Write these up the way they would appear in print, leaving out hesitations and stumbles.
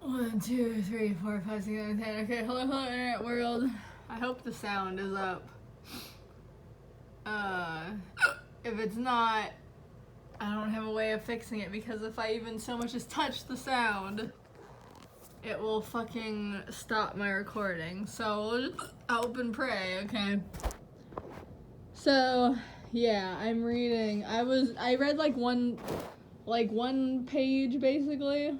1, 2, 3, 4, 5, 6, 7, 10. Okay, hello, internet world. I hope the sound is up. If it's not, I don't have a way of fixing it, because if I even so much as touch the sound, it will fucking stop my recording. So we'll just hope and pray, okay? So yeah, I'm reading. I read like one page basically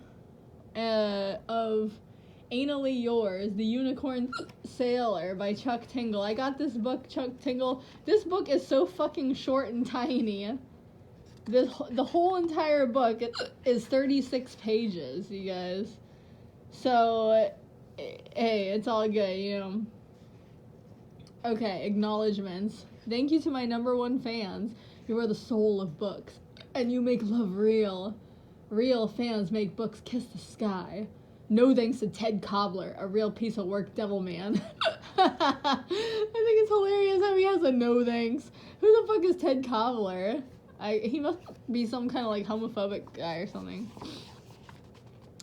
of Anally Yours, The Unicorn Sailor by Chuck Tingle. I got this book, Chuck Tingle. This book is so fucking short and tiny. The whole entire book is 36 pages, you guys. So, hey, it's all good, you know. Okay, acknowledgements. Thank you to my #1 fans. You are the soul of books, and you make love real. Real fans make books kiss the sky. No thanks to Ted Cobbler, a real piece of work devil man. I think it's hilarious how he has a no thanks. Who the fuck is Ted Cobbler? He must be some kind of like homophobic guy or something.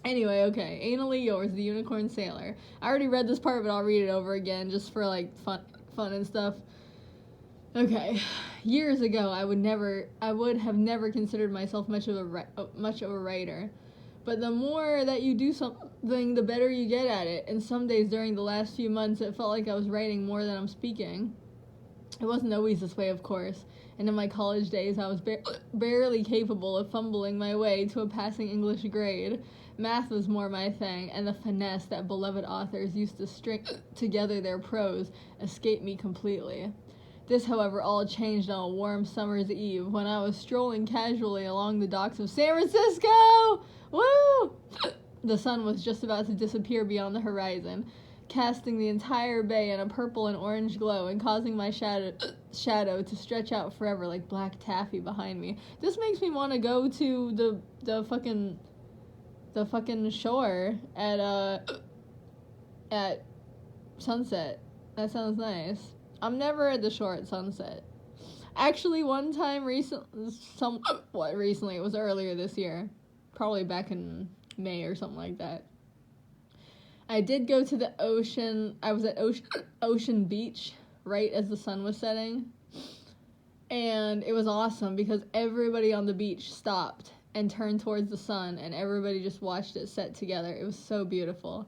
Anyway, okay. Anally Yours, The Unicorn Sailor. I already read this part, but I'll read it over again just for like fun and stuff. Okay. Years ago, I would have never considered myself much of a writer. But the more that you do something, the better you get at it. And some days during the last few months, it felt like I was writing more than I'm speaking. It wasn't always this way, of course. And in my college days, I was barely capable of fumbling my way to a passing English grade. Math was more my thing, and the finesse that beloved authors used to string together their prose escaped me completely. This, however, all changed on a warm summer's eve when I was strolling casually along the docks of San Francisco! Woo! The sun was just about to disappear beyond the horizon, casting the entire bay in a purple and orange glow and causing my shadow to stretch out forever like black taffy behind me. This makes me want to go to the fucking shore at sunset. That sounds nice. I'm never at the shore at sunset. Actually, one time recently, it was earlier this year. Probably back in May or something like that. I did go to the ocean. I was at Ocean Beach right as the sun was setting. And it was awesome because everybody on the beach stopped and turned towards the sun, and everybody just watched it set together. It was so beautiful.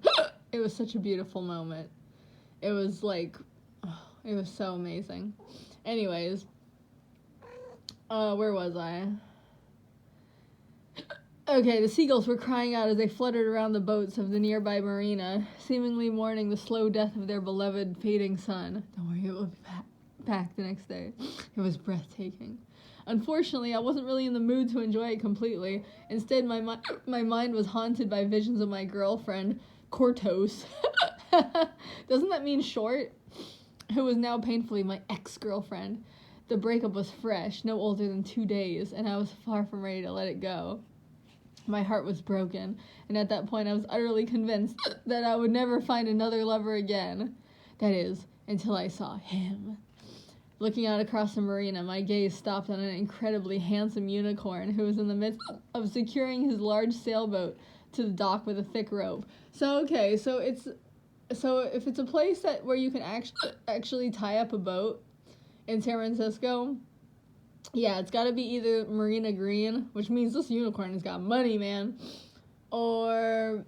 It was such a beautiful moment. It was like, it was so amazing. Anyways, where was I? Okay, the seagulls were crying out as they fluttered around the boats of the nearby marina, seemingly mourning the slow death of their beloved fading sun. Don't worry, it will be back the next day. It was breathtaking. Unfortunately, I wasn't really in the mood to enjoy it completely. Instead, my mind was haunted by visions of my girlfriend, Cortos. Doesn't that mean short? Who was now painfully my ex-girlfriend. The breakup was fresh, no older than 2 days, and I was far from ready to let it go. My heart was broken, and at that point I was utterly convinced that I would never find another lover again. That is, until I saw him. Looking out across the marina, my gaze stopped on an incredibly handsome unicorn who was in the midst of securing his large sailboat to the dock with a thick rope. So if it's a place where you can actually tie up a boat in San Francisco, yeah, it's gotta be either Marina Green, which means this unicorn has got money, man, or,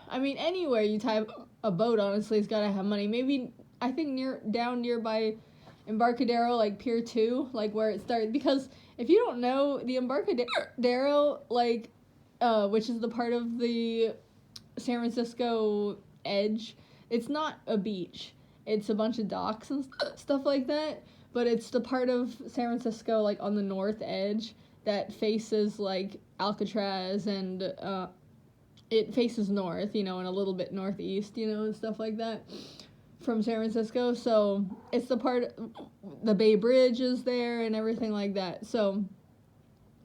I mean, anywhere you tie a boat, honestly, it's gotta have money. Maybe, I think down nearby Embarcadero, like Pier 2, like where it started, because if you don't know, the Embarcadero, like, which is the part of the San Francisco edge, it's not a beach, it's a bunch of docks and stuff like that, but it's the part of San Francisco, like, on the north edge that faces, like, Alcatraz, and, it faces north, you know, and a little bit northeast, you know, and stuff like that from San Francisco. So it's the part, the Bay Bridge is there and everything like that. So,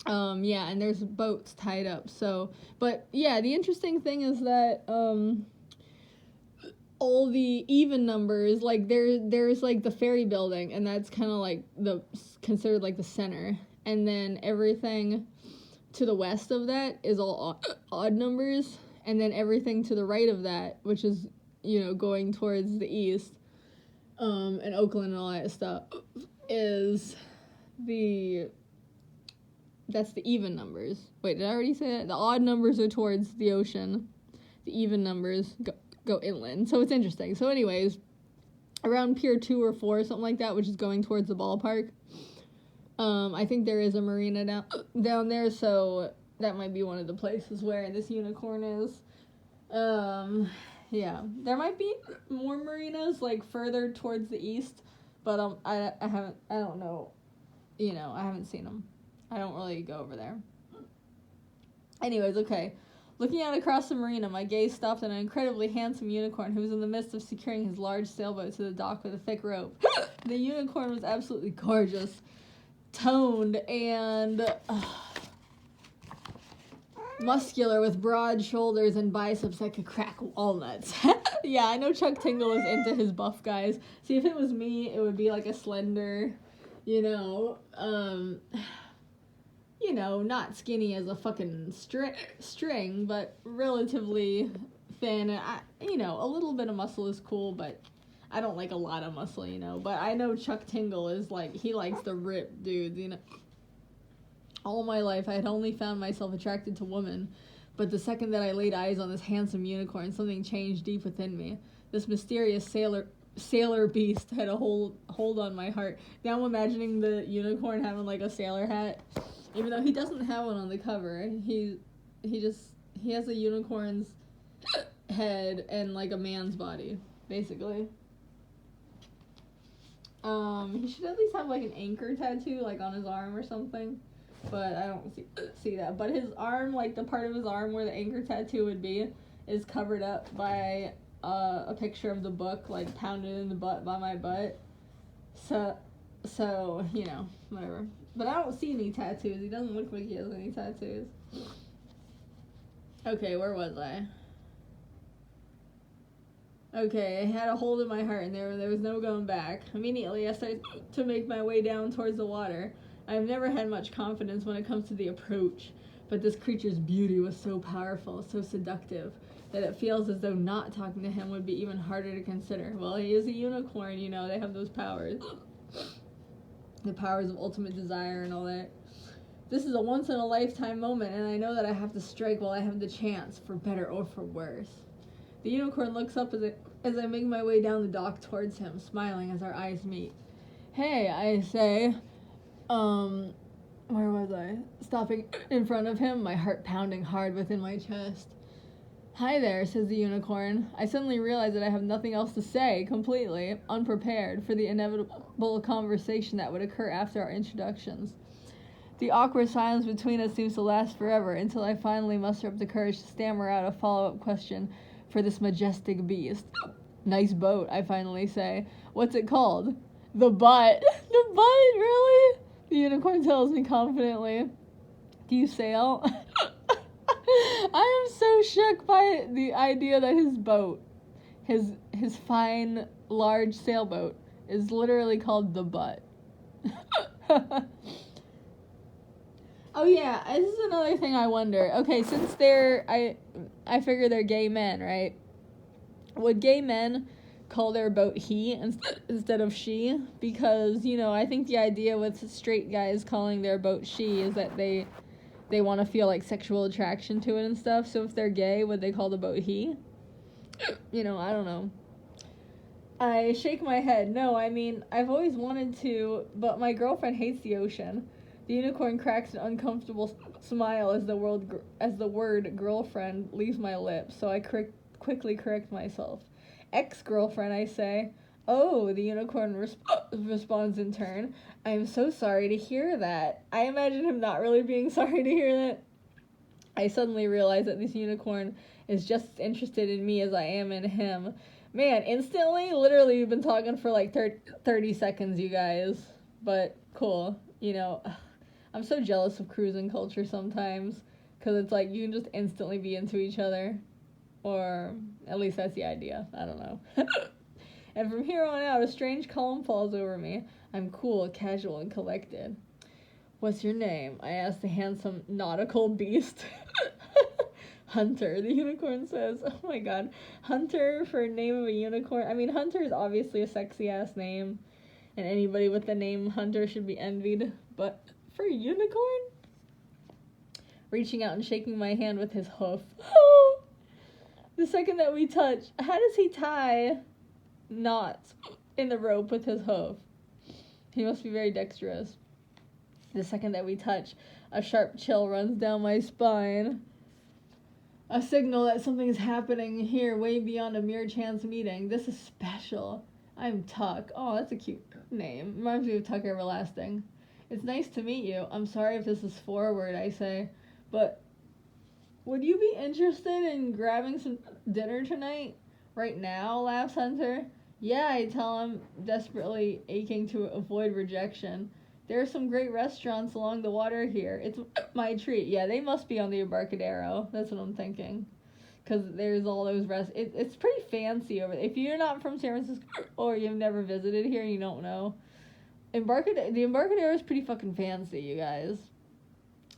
yeah, and there's boats tied up. So, but yeah, the interesting thing is that, all the even numbers, like there's like the ferry building, and that's kind of like considered like the center, and then everything to the west of that is all odd numbers, and then everything to the right of that, which is, going towards the east, and Oakland and all that stuff, that's the even numbers. Wait, did I already say that? The odd numbers are towards the ocean. The even numbers go inland. So it's interesting. So anyways, around Pier 2 or 4, something like that, which is going towards the ballpark, I think there is a marina down there, so that might be one of the places where this unicorn is. Yeah. There might be more marinas, like, further towards the east, but I don't know. I haven't seen them. I don't really go over there. Anyways, okay. Looking out across the marina, my gaze stopped on an incredibly handsome unicorn who was in the midst of securing his large sailboat to the dock with a thick rope. The unicorn was absolutely gorgeous, toned, and muscular with broad shoulders and biceps that could crack walnuts. Yeah, I know Chuck Tingle is into his buff guys. See, if it was me, it would be like a slender, not skinny as a fucking string, but relatively thin. And a little bit of muscle is cool, but I don't like a lot of muscle, But I know Chuck Tingle is like, he likes the ripped dudes, All my life, I had only found myself attracted to women, but the second that I laid eyes on this handsome unicorn, something changed deep within me. This mysterious sailor beast had a hold on my heart. Now I'm imagining the unicorn having like a sailor hat, even though he doesn't have one on the cover. He has a unicorn's head and like a man's body, basically. He should at least have like an anchor tattoo, like on his arm or something, but I don't see that. But his arm, like the part of his arm where the anchor tattoo would be, is covered up by a picture of the book, like pounded in the butt by my butt. So whatever. But I don't see any tattoos. He doesn't look like he has any tattoos. Okay, where was I? Okay, I had a hold of my heart and there was no going back. Immediately, I started to make my way down towards the water. I've never had much confidence when it comes to the approach, but this creature's beauty was so powerful, so seductive, that it feels as though not talking to him would be even harder to consider. Well, he is a unicorn, they have those powers. The powers of ultimate desire and all that. This is a once-in-a-lifetime moment, and I know that I have to strike while I have the chance, for better or for worse. The unicorn looks up as I make my way down the dock towards him, smiling as our eyes meet. Hey, I say. Where was I? Stopping in front of him, my heart pounding hard within my chest. Hi there, says the unicorn. I suddenly realize that I have nothing else to say, completely unprepared for the inevitable conversation that would occur after our introductions. The awkward silence between us seems to last forever, until I finally muster up the courage to stammer out a follow-up question for this majestic beast. Nice boat, I finally say. What's it called? The Butt. The Butt, really? The unicorn tells me confidently. Do you sail? I am so shook by the idea that his boat, his fine, large sailboat, is literally called the Butt. Oh yeah, this is another thing I wonder. Okay, since I figure they're gay men, right? Would gay men call their boat he instead of she? Because, I think the idea with straight guys calling their boat she is that they want to feel like sexual attraction to it and stuff. So if they're gay, would they call the boat he? I don't know. I shake my head. No, I mean, I've always wanted to, but my girlfriend hates the ocean. The unicorn cracks an uncomfortable smile as the word girlfriend leaves my lips, so I quickly correct myself. Ex-girlfriend, I say. Oh, the unicorn responds in turn. I am so sorry to hear that. I imagine him not really being sorry to hear that. I suddenly realize that this unicorn is just as interested in me as I am in him. Man, instantly, literally, we've been talking for like 30 seconds, you guys. But cool, I'm so jealous of cruising culture sometimes, because it's like you can just instantly be into each other. Or at least that's the idea. I don't know. And from here on out, a strange calm falls over me. I'm cool, casual, and collected. What's your name? I asked the handsome nautical beast. Hunter, the unicorn says. Oh my god. Hunter for name of a unicorn. I mean, Hunter is obviously a sexy ass name, and anybody with the name Hunter should be envied. But for a unicorn? Reaching out and shaking my hand with his hoof. The second that we touch, how does he tie knots in the rope with his hoof? He must be very dexterous. The second that we touch, a sharp chill runs down my spine. A signal that something is happening here way beyond a mere chance meeting. This is special. I'm Tuck. Oh, that's a cute name. Reminds me of Tuck Everlasting. It's nice to meet you. I'm sorry if this is forward, I say. But would you be interested in grabbing some dinner tonight? Right now, laughs Hunter. Yeah, I tell him, desperately aching to avoid rejection. There are some great restaurants along the water here. It's my treat. Yeah, they must be on the Embarcadero. That's what I'm thinking. Because there's all those it's pretty fancy over there. If you're not from San Francisco or you've never visited here, you don't know. The Embarcadero is pretty fucking fancy, you guys.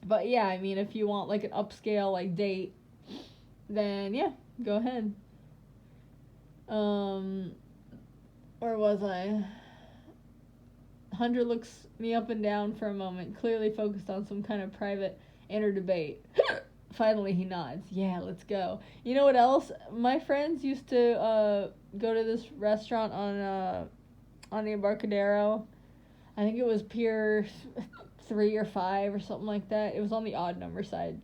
But yeah, I mean, if you want like an upscale like date, then yeah, go ahead. Where was I? Hunter looks me up and down for a moment, clearly focused on some kind of private inner debate. Finally, he nods. Yeah, let's go. You know what else? My friends used to go to this restaurant on the Embarcadero. I think it was Pier 3 or 5 or something like that. It was on the odd number side.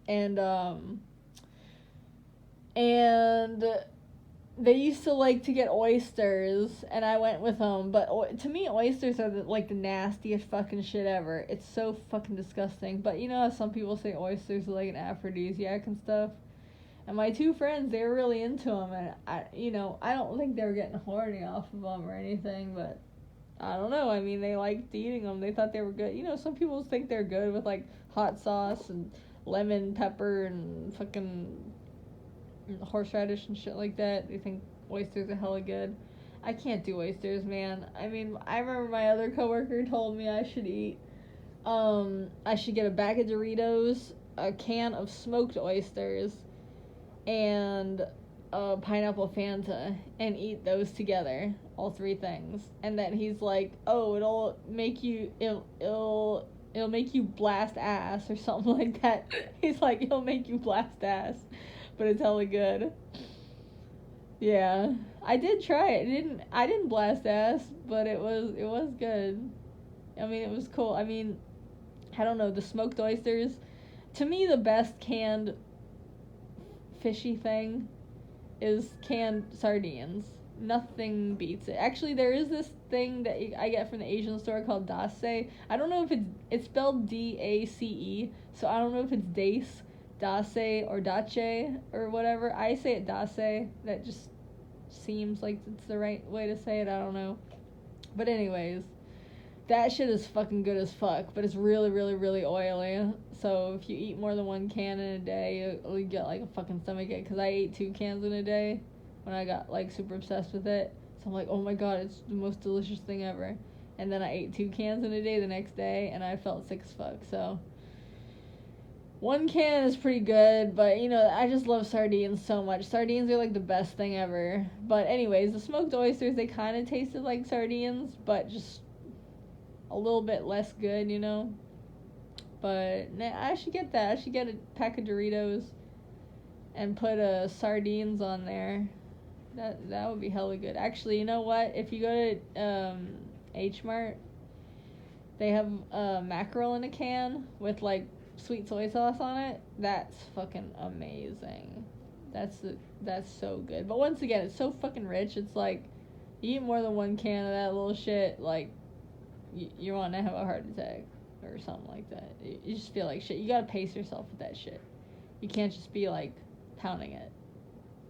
And they used to like to get oysters, and I went with them, but to me, oysters are the nastiest fucking shit ever. It's so fucking disgusting, but you know how some people say oysters are like an aphrodisiac and stuff? And my two friends, they were really into them, and I don't think they were getting horny off of them or anything, but I don't know, I mean, they liked eating them, they thought they were good. You know, some people think they're good with, like, hot sauce and lemon pepper and fucking horseradish and shit like that. They think oysters are hella good. I can't do oysters, man. I mean, I remember my other coworker told me I should get a bag of Doritos, a can of smoked oysters, and a pineapple Fanta, and eat those together, all three things. And then he's like, oh, it'll make you blast ass or something like that. He's like, it'll make you blast ass, but it's hella good. Yeah, I did try it. I didn't blast ass, but it was good. I mean, it was cool. I mean, I don't know, the smoked oysters, to me the best canned fishy thing is canned sardines. Nothing beats it. Actually, there is this thing that I get from the Asian store called dace. I don't know if it's spelled D-A-C-E, so I don't know if it's dace, or dache, or whatever. I say it dace. That just seems like it's the right way to say it. I don't know. But anyways, that shit is fucking good as fuck, but it's really, really, really oily. So if you eat more than one can in a day, you'll get like a fucking stomachache. Because I ate 2 cans in a day when I got like super obsessed with it. So I'm like, oh my god, it's the most delicious thing ever. And then I ate 2 cans in a day the next day, and I felt sick as fuck. So 1 can is pretty good, but you know, I just love sardines so much. Sardines are like the best thing ever. But anyways, the smoked oysters, they kind of tasted like sardines, but just a little bit less good, you know. But I should get that. I should get a pack of Doritos and put sardines on there. That would be hella good. Actually, you know what? If you go to H Mart, they have mackerel in a can with like sweet soy sauce on it. That's fucking amazing. That's so good. But once again, it's so fucking rich. It's like you eat more than 1 can of that little shit, like you want to have a heart attack or something like that. You just feel like shit. You gotta pace yourself with that shit. You can't just be like pounding it.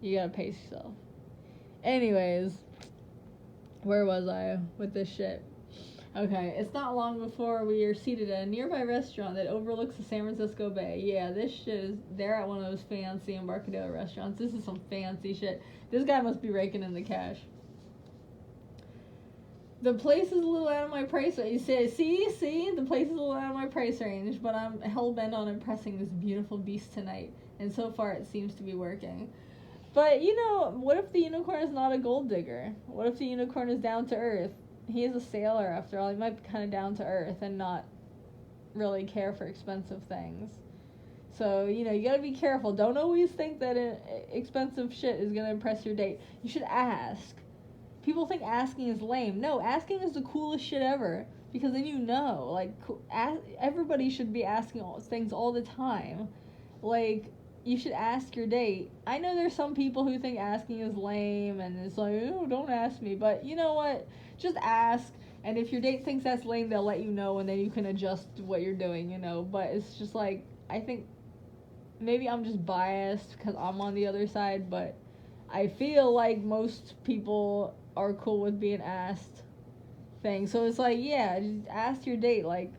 You gotta pace yourself. Anyways, where was I with this shit? Okay, it's not long before we are seated at a nearby restaurant that overlooks the San Francisco Bay. Yeah, this shit is, they're at one of those fancy Embarcadero restaurants. This is some fancy shit. This guy must be raking in the cash. The place is a little out of my price range. You say, see? The place is a little out of my price range, but I'm hell-bent on impressing this beautiful beast tonight. And so far it seems to be working. But, you know, what if the unicorn is not a gold digger? What if the unicorn is down to earth? He is a sailor, after all. He might be kind of down to earth and not really care for expensive things. So, you know, you gotta be careful. Don't always think that expensive shit is gonna impress your date. You should ask. People think asking is lame. No, asking is the coolest shit ever. Because then you know. Like, everybody should be asking things all the time. Like, you should ask your date. I know there's some people who think asking is lame and it's like, oh, don't ask me. But you know what? Just ask. And if your date thinks that's lame, they'll let you know, and then you can adjust what you're doing, you know. But it's just like, I think maybe I'm just biased because I'm on the other side, but I feel like most people are cool with being asked things. So it's like, yeah, just ask your date, like,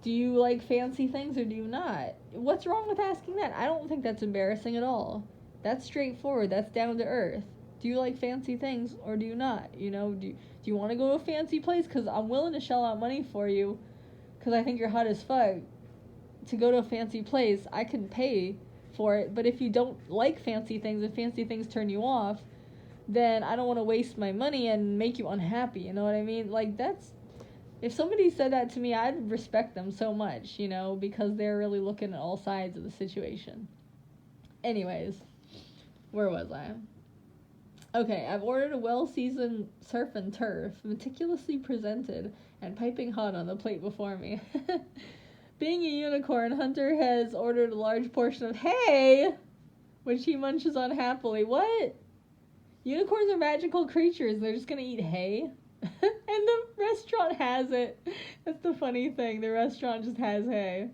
do you like fancy things or do you not? What's wrong with asking that? I don't think that's embarrassing at all. That's straightforward. That's down to earth. Do you like fancy things or do you not? You know, do you want to go to a fancy place? Because I'm willing to shell out money for you because I think you're hot as fuck. To go to a fancy place, I can pay for it. But if you don't like fancy things, if fancy things turn you off, then I don't want to waste my money and make you unhappy. You know what I mean? Like, that's... If somebody said that to me, I'd respect them so much, you know, because they're really looking at all sides of the situation. Anyways, where was I? Okay, I've ordered a well-seasoned surf and turf, meticulously presented and piping hot on the plate before me. Being a unicorn, Hunter has ordered a large portion of hay, which he munches on happily. What? Unicorns are magical creatures. They're just gonna eat hay? And the restaurant has it. That's the funny thing. The restaurant just has hay.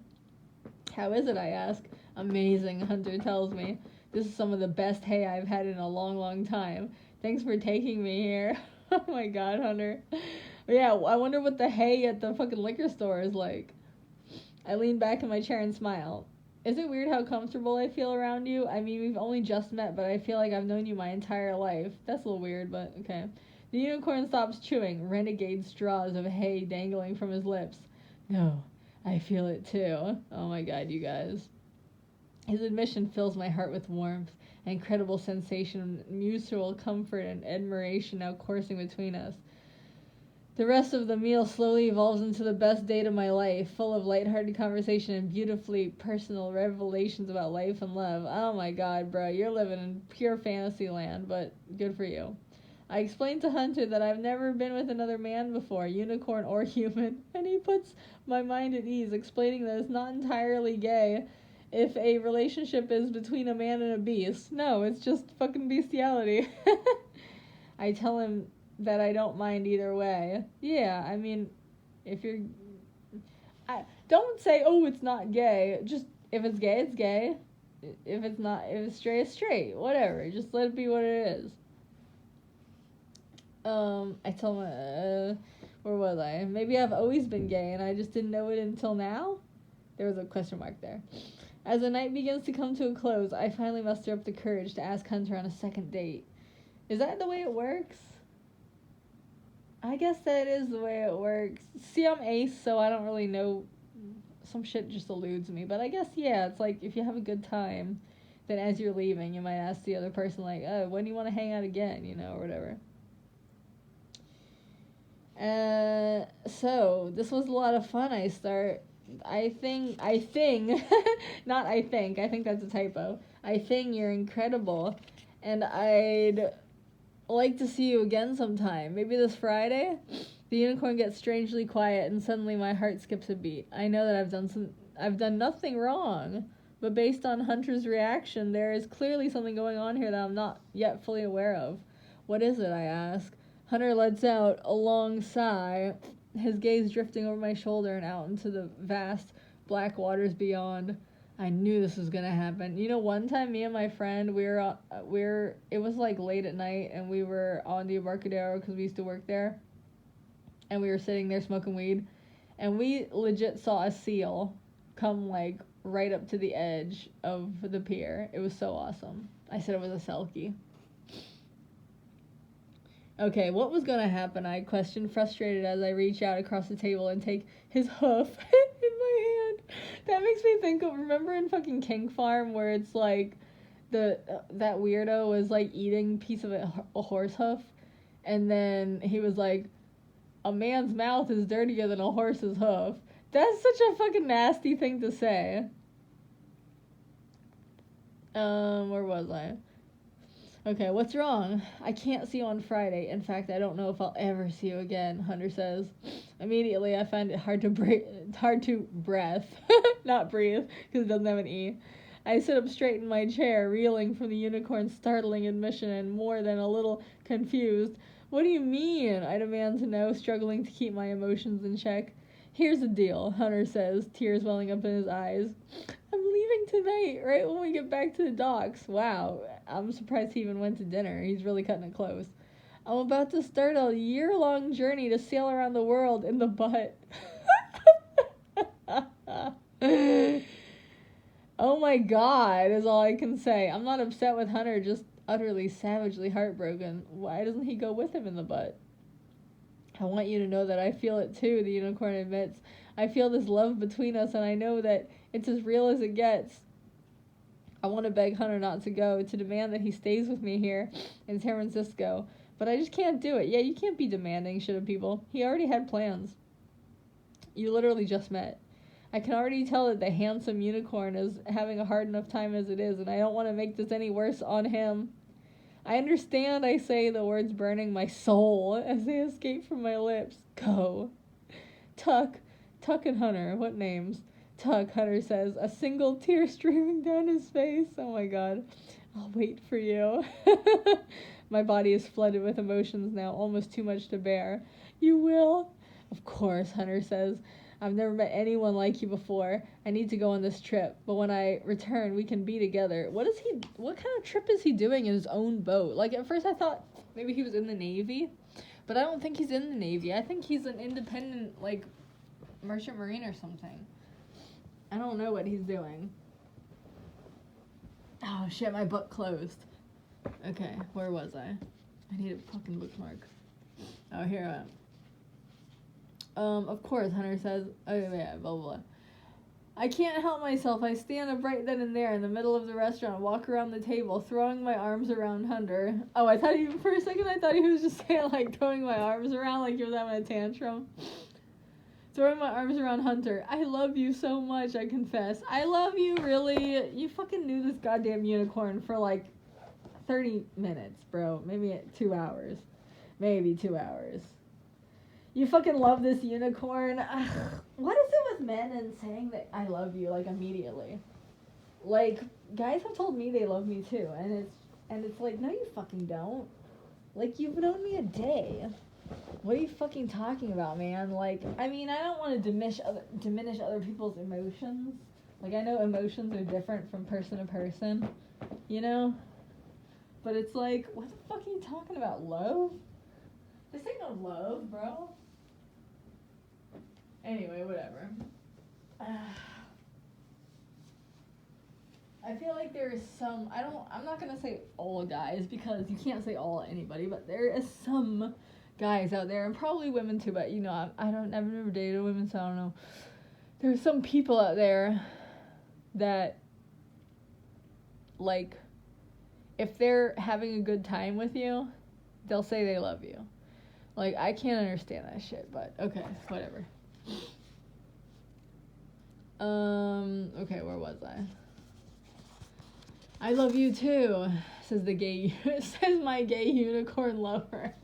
How is it, I ask? Amazing, Hunter tells me. This is some of the best hay I've had in a long, long time. Thanks for taking me here. Oh my god, Hunter. Yeah, I wonder what the hay at the fucking liquor store is like. I lean back in my chair and smile. Is it weird how comfortable I feel around you? I mean, we've only just met, but I feel like I've known you my entire life. That's a little weird, but okay. The unicorn stops chewing, renegade straws of hay dangling from his lips. No, I feel it too. Oh my god, you guys. His admission fills my heart with warmth, an incredible sensation of mutual comfort and admiration now coursing between us. The rest of the meal slowly evolves into the best date of my life, full of lighthearted conversation and beautifully personal revelations about life and love. Oh my god, bro, you're living in pure fantasy land, but good for you. I explained to Hunter that I've never been with another man before, unicorn or human, and he puts my mind at ease, explaining that it's not entirely gay if a relationship is between a man and a beast. No, it's just fucking bestiality. I tell him that I don't mind either way. Yeah, I mean, if you're... don't say, oh, it's not gay. Just, if it's gay, it's gay. If it's not, if it's straight, it's straight. Whatever. Just let it be what it is. I tell him, where was I? Maybe I've always been gay and I just didn't know it until now? There was a question mark there. As the night begins to come to a close, I finally muster up the courage to ask Hunter on a second date. Is that the way it works? I guess that is the way it works. See, I'm ace, so I don't really know. Some shit just eludes me. But I guess, yeah, it's like, if you have a good time, then as you're leaving, you might ask the other person, like, oh, when do you want to hang out again, you know, or whatever. So, this was a lot of fun. I think, not I think that's a typo. I think you're incredible, and I'd like to see you again sometime. Maybe this Friday? The unicorn gets strangely quiet, and suddenly my heart skips a beat. I know that I've done nothing wrong, but based on Hunter's reaction, there is clearly something going on here that I'm not yet fully aware of. What is it, I ask? Hunter lets out a long sigh, his gaze drifting over my shoulder and out into the vast black waters beyond. I knew this was gonna happen. You know, one time me and my friend, it was like late at night, and we were on the Embarcadero because we used to work there, and we were sitting there smoking weed, and we legit saw a seal come like right up to the edge of the pier. It was so awesome. I said it was a selkie. Okay, what was gonna happen? I questioned, frustrated as I reach out across the table and take his hoof in my hand. That makes me think of, remember in fucking King Farm where it's like that weirdo was like eating a piece of a horse hoof, and then he was like, a man's mouth is dirtier than a horse's hoof. That's such a fucking nasty thing to say. Where was I? Okay, what's wrong? I can't see you on Friday. In fact, I don't know if I'll ever see you again, Hunter says. Immediately, I find it hard to breath, not breathe, because it doesn't have an E. I sit up straight in my chair, reeling from the unicorn's startling admission and more than a little confused. What do you mean? I demand to know, struggling to keep my emotions in check. Here's the deal, Hunter says, tears welling up in his eyes. I'm leaving tonight, right when we get back to the docks. Wow, I'm surprised he even went to dinner. He's really cutting it close. I'm about to start a year-long journey to sail around the world in the butt. Oh my god, is all I can say. I'm not upset with Hunter, just utterly, savagely heartbroken. Why doesn't he go with him in the butt? I want you to know that I feel it too, the unicorn admits. I feel this love between us, and I know that it's as real as it gets. I want to beg Hunter not to go, to demand that he stays with me here in San Francisco. But I just can't do it. Yeah, you can't be demanding shit of people. He already had plans. You literally just met. I can already tell that the handsome unicorn is having a hard enough time as it is, and I don't want to make this any worse on him. I understand, I say, the words burning my soul as they escape from my lips. Go. Tuck and Hunter, what names? Tuck, Hunter says, a single tear streaming down his face. Oh my god. I'll wait for you. My body is flooded with emotions now, almost too much to bear. You will? Of course, Hunter says. I've never met anyone like you before. I need to go on this trip, but when I return, we can be together. What kind of trip is he doing in his own boat? Like, at first I thought maybe he was in the Navy, but I don't think he's in the Navy. I think he's an independent, like, merchant marine or something. I don't know what he's doing. Oh shit, my book closed. Okay, where was I? I need a fucking bookmark. Oh, here I am. Of course, Hunter says. Oh, yeah, blah, blah, blah. I can't help myself. I stand up right then and there in the middle of the restaurant, walk around the table, throwing my arms around Hunter. Oh, for a second, I thought he was just saying, like, throwing my arms around, like he was having a tantrum. Throwing my arms around Hunter. I love you so much, I confess. I love you, really. You fucking knew this goddamn unicorn for, like, 30 minutes, bro. Maybe 2 hours. Maybe 2 hours. You fucking love this unicorn. Ugh. What is it with men and saying that I love you, like, immediately? Like, guys have told me they love me too, and it's like, no you fucking don't. Like, you've known me a day. What are you fucking talking about, man? Like, I mean, I don't want to diminish other people's emotions. Like, I know emotions are different from person to person, you know? But it's like, what the fuck are you talking about? Love? This ain't no love, bro. Anyway, whatever. I feel like there is some, I'm not gonna say all guys, because you can't say all anybody, but there is some guys out there, and probably women too, but you know, I've never dated women, so I don't know. There's some people out there that, like, if they're having a good time with you, they'll say they love you. Like, I can't understand that shit, but okay, whatever. Okay, where was I? I love you too, says my gay unicorn lover.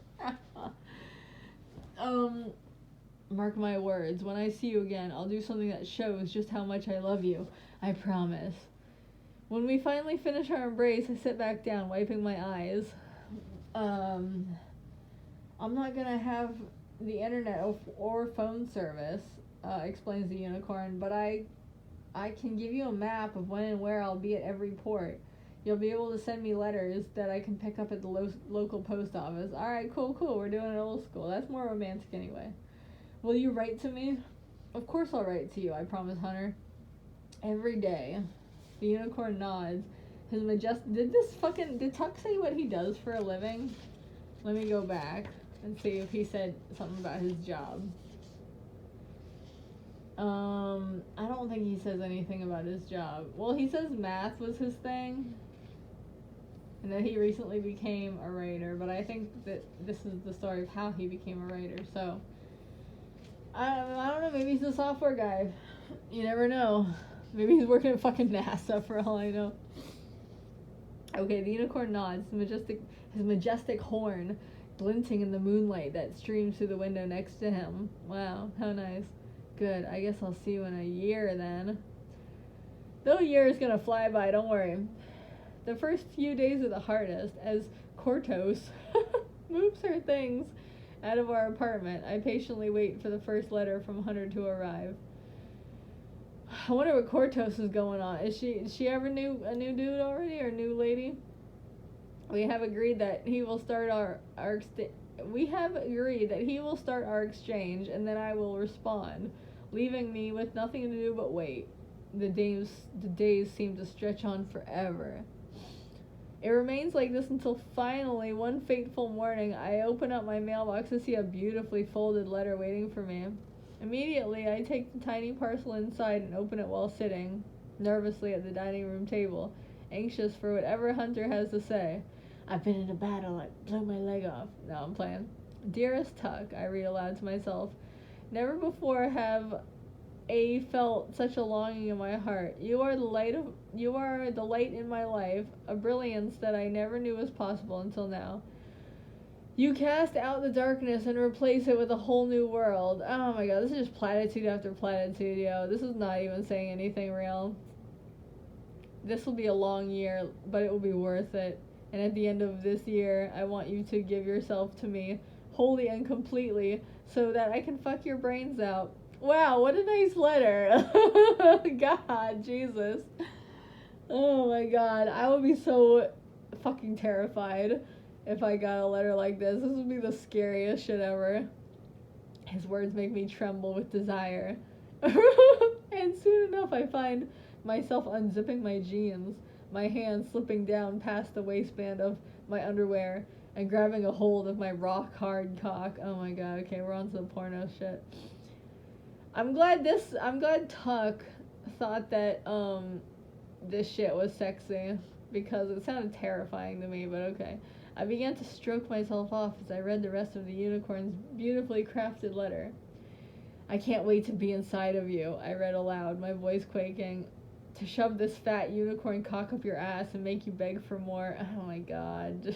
Mark my words, when I see you again, I'll do something that shows just how much I love you. I promise. When we finally finish our embrace, I sit back down, wiping my eyes. I'm not gonna have the internet or phone service, explains the unicorn, but I can give you a map of when and where I'll be at every port. You'll be able to send me letters that I can pick up at the local post office. Alright, cool, we're doing it old school. That's more romantic anyway. Will you write to me? Of course I'll write to you, I promise, Hunter. Every day. The unicorn nods. His did Tuck say what he does for a living? Let me go back. and see if he said something about his job. I don't think he says anything about his job. Well, he says math was his thing, and that he recently became a writer, but I think that this is the story of how he became a writer, so I don't know, maybe he's a software guy. You never know. Maybe he's working at fucking NASA for all I know. Okay, the unicorn nods, his majestic horn glinting in the moonlight that streams through the window next to him. Wow, how nice. Good, I guess I'll see you in a year then. Though a year is gonna fly by, don't worry. The first few days are the hardest, as Cortos moves her things out of our apartment. I patiently wait for the first letter from Hunter to arrive. I wonder what Cortos is going on. Is she ever a new dude already, or new lady? We have agreed that he will start our exchange, and then I will respond, leaving me with nothing to do but wait. The days seem to stretch on forever. It remains like this until finally, one fateful morning, I open up my mailbox to see a beautifully folded letter waiting for me. Immediately, I take the tiny parcel inside and open it while sitting, nervously at the dining room table, anxious for whatever Hunter has to say. I've been in a battle, I blew my leg off. No, I'm playing. Dearest Tuck, I read aloud to myself. Never before have I felt such a longing in my heart. You are the light in my life, a brilliance that I never knew was possible until now. You cast out the darkness and replace it with a whole new world. Oh my god, this is just platitude after platitude, yo. This is not even saying anything real. This will be a long year, but it will be worth it. And at the end of this year, I want you to give yourself to me, wholly and completely, so that I can fuck your brains out. Wow, what a nice letter. God, Jesus. Oh my god, I would be so fucking terrified if I got a letter like this. This would be the scariest shit ever. His words make me tremble with desire. And soon enough, I find myself unzipping my jeans, my hands slipping down past the waistband of my underwear and grabbing a hold of my rock hard cock. Oh my god, okay, we're on to the porno shit. I'm glad Tuck thought that this shit was sexy, because it sounded terrifying to me, but okay. I began to stroke myself off as I read the rest of the unicorn's beautifully crafted letter. I can't wait to be inside of you, I read aloud, my voice quaking. To shove this fat unicorn cock up your ass and make you beg for more. Oh my god. This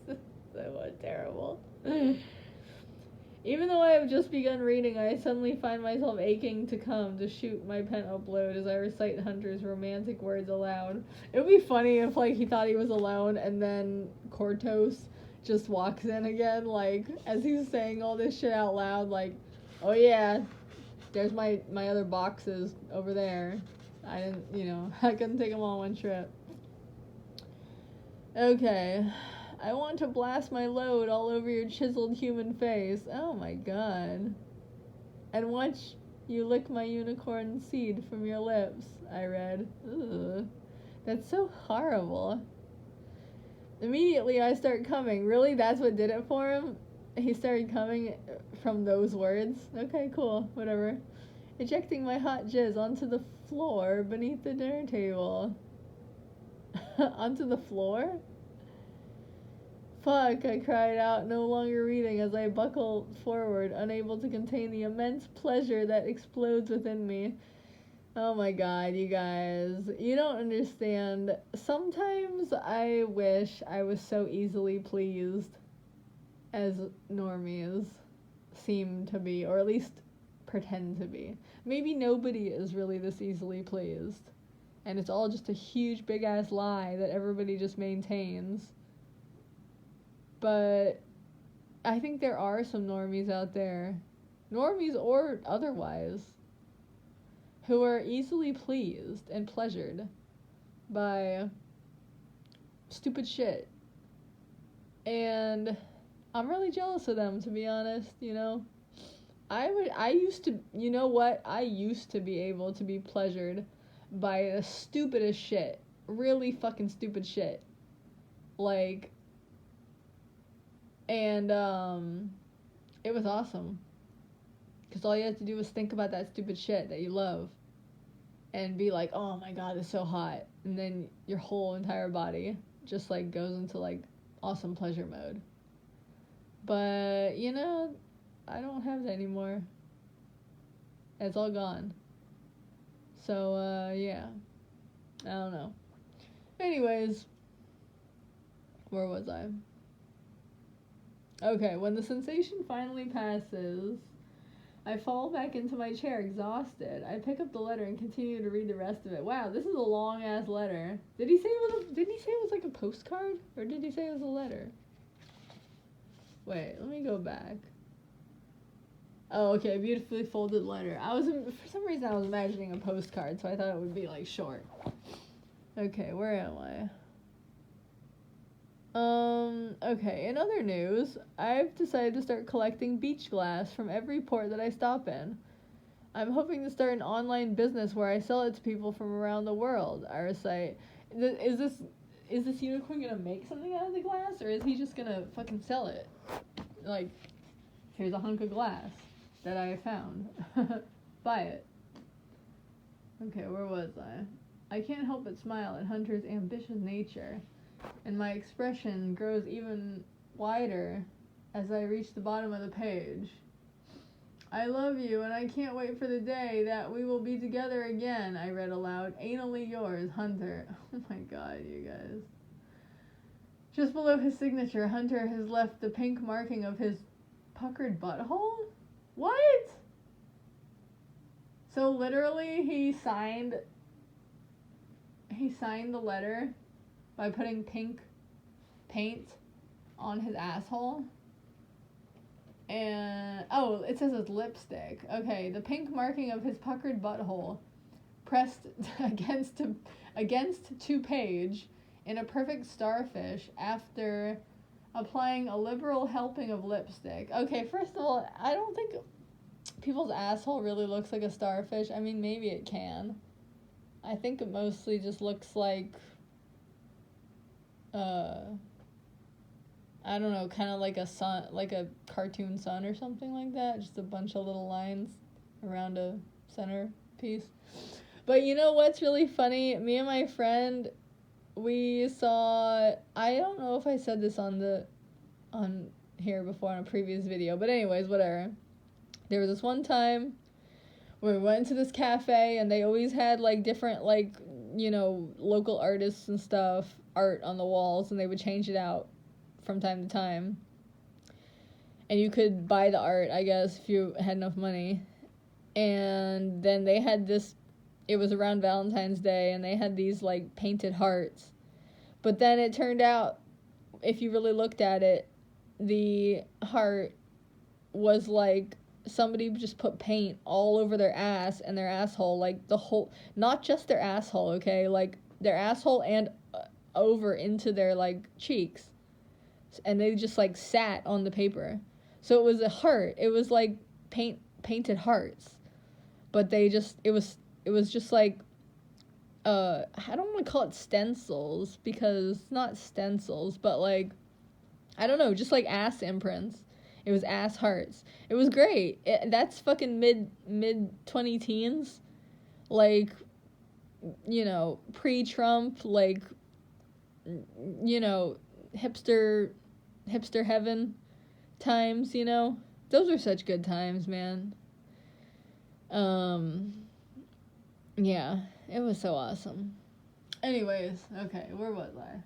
is so terrible. Even though I have just begun reading, I suddenly find myself aching to come to shoot my pent-up load as I recite Hunter's romantic words aloud. It would be funny if, like, he thought he was alone and then Cortos just walks in again, like, as he's saying all this shit out loud, like, oh yeah, there's my other boxes over there. I couldn't take them all on one trip. Okay. I want to blast my load all over your chiseled human face. Oh my god. And watch you lick my unicorn seed from your lips, I read. Ugh. That's so horrible. Immediately I start coming. Really? That's what did it for him? He started coming from those words? Okay, cool. Whatever. Ejecting my hot jizz onto the floor beneath the dinner table. Onto the floor? Fuck, I cried out, no longer reading as I buckled forward, unable to contain the immense pleasure that explodes within me. Oh my god, you guys. You don't understand. Sometimes I wish I was so easily pleased as normies seem to be, or at least pretend to be. Maybe nobody is really this easily pleased, and it's all just a huge big ass lie that everybody just maintains. But I think there are some normies out there, normies or otherwise, who are easily pleased and pleasured by stupid shit. And I'm really jealous of them, to be honest, you know? I used to be able to be pleasured by the stupidest shit. Really fucking stupid shit. Like, and, it was awesome. Because all you have to do is think about that stupid shit that you love. And be like, oh my god, it's so hot. And then your whole entire body just, like, goes into, like, awesome pleasure mode. But, you know, I don't have that anymore. It's all gone. So, yeah. I don't know. Anyways. Where was I? Okay, when the sensation finally passes, I fall back into my chair, exhausted. I pick up the letter and continue to read the rest of it. Wow, this is a long-ass letter. Did he say it was like a postcard? Or did he say it was a letter? Wait, let me go back. Oh, okay, beautifully folded letter. For some reason I was imagining a postcard, so I thought it would be, like, short. Okay, where am I? Okay, in other news, I've decided to start collecting beach glass from every port that I stop in. I'm hoping to start an online business where I sell it to people from around the world. I recite, is this unicorn gonna make something out of the glass, or is he just gonna fucking sell it? Like, here's a hunk of glass that I found. Buy it. Okay, where was I? I can't help but smile at Hunter's ambitious nature, and my expression grows even wider as I reach the bottom of the page. I love you, and I can't wait for the day that we will be together again, I read aloud. Anally yours, Hunter. Oh my god, you guys. Just below his signature, Hunter has left the pink marking of his puckered butthole? What? So literally he signed the letter by putting pink paint on his asshole. And, oh, it says it's lipstick. Okay, the pink marking of his puckered butthole pressed against to page in a perfect starfish after applying a liberal helping of lipstick. Okay, first of all, I don't think people's asshole really looks like a starfish. I mean, maybe it can. I think it mostly just looks like, I don't know, kind of like a sun, like a cartoon sun or something like that. Just a bunch of little lines around a center piece. But you know what's really funny? Me and my friend, we saw, I don't know if I said this on here before in a previous video, but anyways, whatever. There was this one time where we went into this cafe, and they always had, like, different, like, you know, local artists and stuff, art on the walls, and they would change it out from time to time. And you could buy the art, I guess, if you had enough money. And then they had this, it was around Valentine's Day, and they had these, like, painted hearts. But then it turned out, if you really looked at it, the heart was, like, somebody just put paint all over their ass and their asshole, like, the whole, not just their asshole, okay, like, their asshole and over into their, like, cheeks. And they just, like, sat on the paper. So it was a heart. It was, like, painted hearts. But they just, it was just, like, I don't want to call it stencils, because it's not stencils, but, like, I don't know, just, like, ass imprints. It was ass hearts. It was great. That's fucking mid-20 teens. Like, you know, pre-Trump, like, you know, hipster heaven times, you know? Those were such good times, man. Yeah, it was so awesome. Anyways, okay, where was I?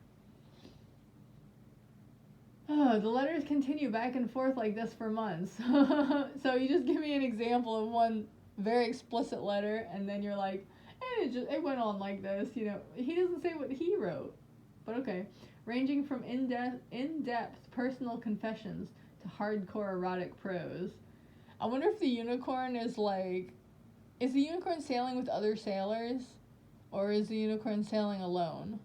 Oh, the letters continue back and forth like this for months. So you just give me an example of one very explicit letter, and then you're like, it went on like this, you know. He doesn't say what he wrote, but okay. Ranging from in-depth personal confessions to hardcore erotic prose. I wonder if the unicorn is like, is the unicorn sailing with other sailors, or is the unicorn sailing alone?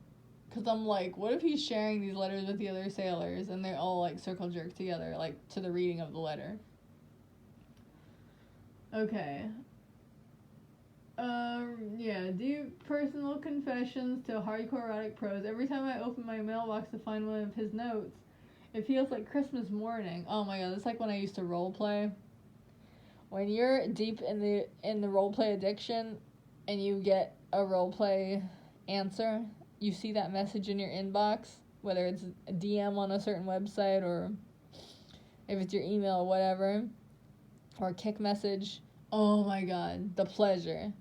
Because I'm like, what if he's sharing these letters with the other sailors, and they all, like, circle jerk together, like, to the reading of the letter? Okay. Yeah, deep personal confessions to hardcore erotic prose. Every time I open my mailbox to find one of his notes, it feels like Christmas morning. Oh my god, it's like when I used to role play. when you're deep in the roleplay addiction and you get a roleplay answer, you see that message in your inbox, whether it's a DM on a certain website or if it's your email or whatever, or a kick message. Oh my god, the pleasure.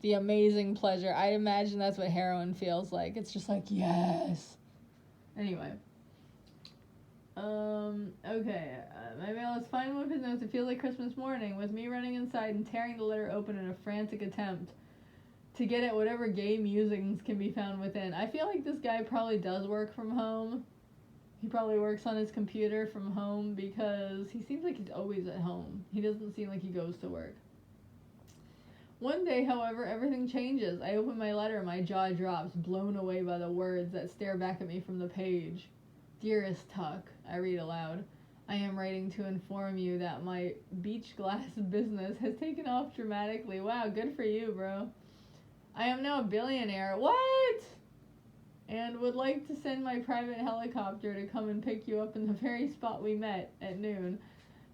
The amazing pleasure. I imagine that's what heroin feels like. It's just like, yes. Anyway. Okay. My mail is fine with his notes. It feels like Christmas morning, with me running inside and tearing the letter open in a frantic attempt to get at whatever gay musings can be found within. I feel like this guy probably does work from home. He probably works on his computer from home because he seems like he's always at home. He doesn't seem like he goes to work. One day, however, everything changes. I open my letter, my jaw drops, blown away by the words that stare back at me from the page. Dearest Tuck, I read aloud. I am writing to inform you that my beach glass business has taken off dramatically. Wow, good for you, bro. I am now a billionaire. What? And would like to send my private helicopter to come and pick you up in the very spot we met at noon,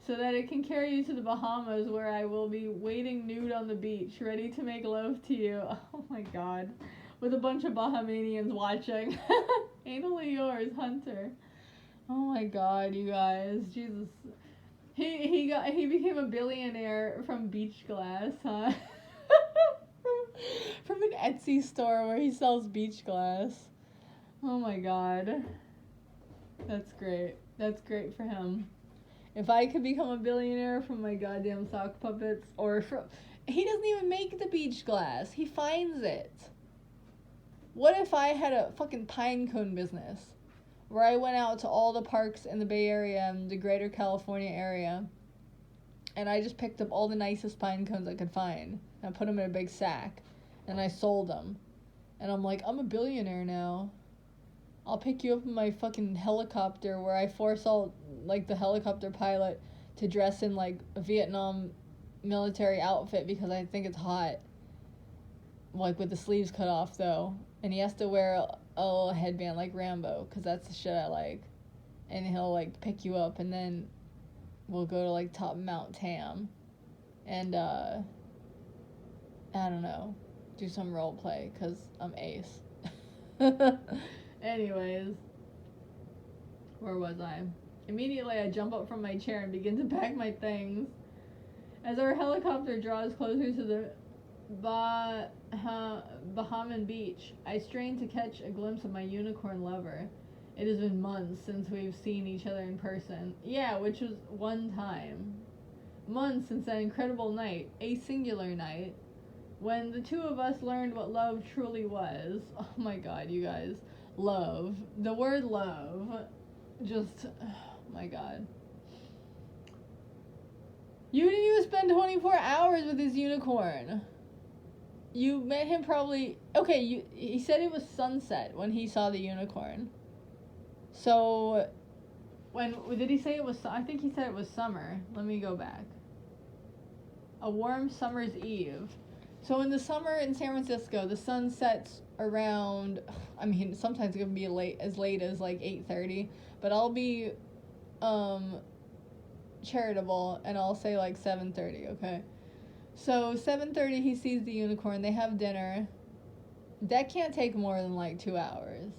so that it can carry you to the Bahamas, where I will be waiting nude on the beach, ready to make love to you. Oh my god. With a bunch of Bahamanians watching. Anally yours, Hunter. Oh my god, you guys. Jesus. He became a billionaire from beach glass, huh? From an Etsy store where he sells beach glass. Oh my god. That's great. That's great for him. If I could become a billionaire from my goddamn sock puppets, or from... He doesn't even make the beach glass. He finds it. What if I had a fucking pine cone business where I went out to all the parks in the Bay Area and the greater California area, and I just picked up all the nicest pine cones I could find and put them in a big sack, and I sold them. And I'm like, I'm a billionaire now. I'll pick you up in my fucking helicopter, where I force all, like, the helicopter pilot to dress in, like, a Vietnam military outfit because I think it's hot. Like, with the sleeves cut off, though. And he has to wear a little headband like Rambo, because that's the shit I like. And he'll, like, pick you up, and then we'll go to, like, top Mount Tam. And, I don't know, do some role play, because I'm ace. Anyways, where was I? Immediately I jump up from my chair and begin to pack my things. As our helicopter draws closer to the Bahamian beach, I strain to catch a glimpse of my unicorn lover. It has been months since we've seen each other in person. Yeah, which was one time. Months since that incredible night, a singular night, when the two of us learned what love truly was. Oh my god, you guys. Love. The word love. Just, oh my god. You didn't even spend 24 hours with his unicorn. You met him probably... Okay, he said it was sunset when he saw the unicorn. So, when... Did he say it was... I think he said it was summer. Let me go back. A warm summer's eve. So in the summer in San Francisco, the sun sets around... I mean, sometimes it can be as late as like 8:30. But I'll be charitable and I'll say like 7:30, okay? So 7:30 he sees the unicorn, they have dinner. That can't take more than like 2 hours.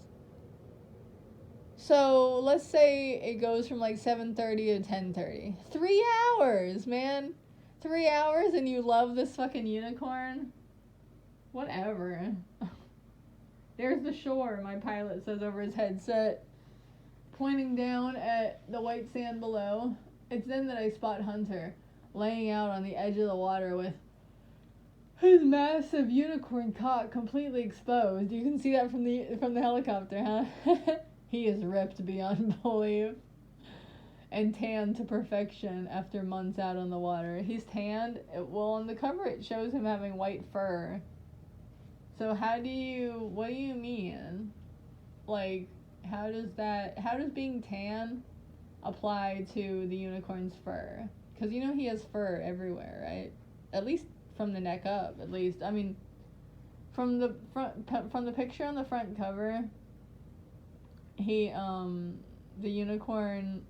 So let's say it goes from like 7:30 to 10:30. 3 hours, man. 3 hours and you love this fucking unicorn? Whatever. There's the shore, my pilot says over his headset, pointing down at the white sand below. It's then that I spot Hunter, laying out on the edge of the water with his massive unicorn cock completely exposed. You can see that from the helicopter, huh? He is ripped beyond belief. And tanned to perfection after months out on the water. He's tanned. Well, on the cover it shows him having white fur. So what do you mean? Like, how does being tan apply to the unicorn's fur? Because you know he has fur everywhere, right? At least from the neck up, at least. I mean, from the picture on the front cover, the unicorn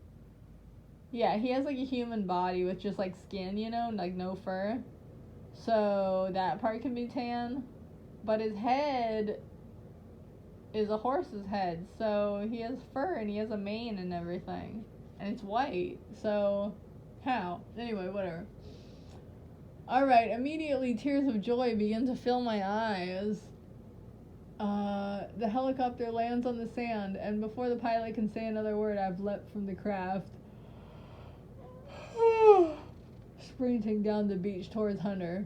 Yeah, he has like a human body with just like skin, you know, like no fur. So that part can be tan. But his head is a horse's head, so he has fur and he has a mane and everything. And it's white, so how? Anyway, whatever. Alright, immediately tears of joy begin to fill my eyes. The helicopter lands on the sand, and before the pilot can say another word, I've leapt from the craft. Sprinting down the beach towards Hunter.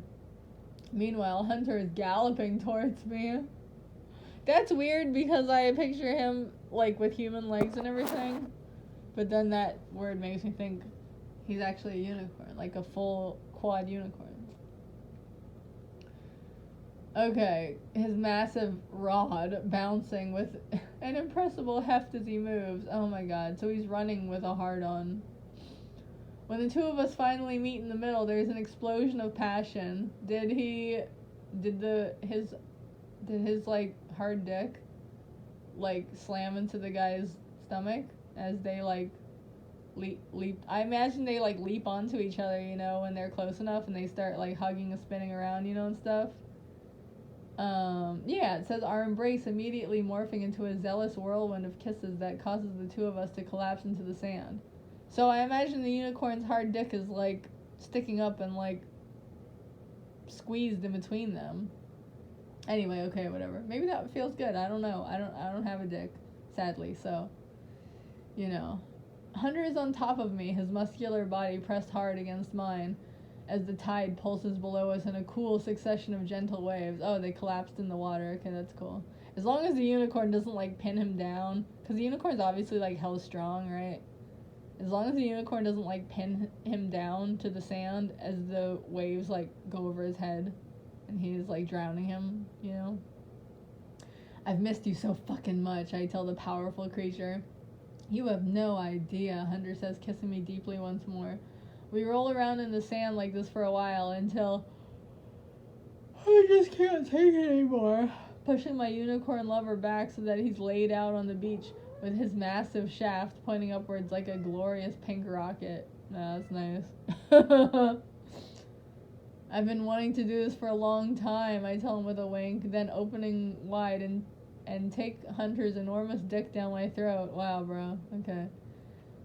Meanwhile, Hunter is galloping towards me. That's weird because I picture him like with human legs and everything. But then that word makes me think he's actually a unicorn, like a full quad unicorn. Okay, his massive rod bouncing with an impressible heft as he moves. Oh my god, so he's running with a hard-on. When the two of us finally meet in the middle, there's an explosion of passion. Did his like hard dick like slam into the guy's stomach as they like leap? I imagine they like leap onto each other, you know, when they're close enough and they start like hugging and spinning around, you know, and stuff. Yeah, it says our embrace immediately morphing into a zealous whirlwind of kisses that causes the two of us to collapse into the sand. So I imagine the unicorn's hard dick is like sticking up and like squeezed in between them. Anyway, okay, whatever. Maybe that feels good. I don't know. I don't have a dick, sadly, so you know. Hunter is on top of me, his muscular body pressed hard against mine as the tide pulses below us in a cool succession of gentle waves. Oh, they collapsed in the water. Okay, that's cool. As long as the unicorn doesn't like pin him down, because the unicorn's obviously like hella strong, right? As long as the unicorn doesn't like pin him down to the sand as the waves like go over his head and he's like drowning him, you know? I've missed you so fucking much, I tell the powerful creature. You have no idea, Hunter says, kissing me deeply once more. We roll around in the sand like this for a while until I just can't take it anymore. Pushing my unicorn lover back so that he's laid out on the beach with his massive shaft pointing upwards like a glorious pink rocket. Nah, that's nice. I've been wanting to do this for a long time, I tell him with a wink, then opening wide and take Hunter's enormous dick down my throat. Wow, bro. Okay.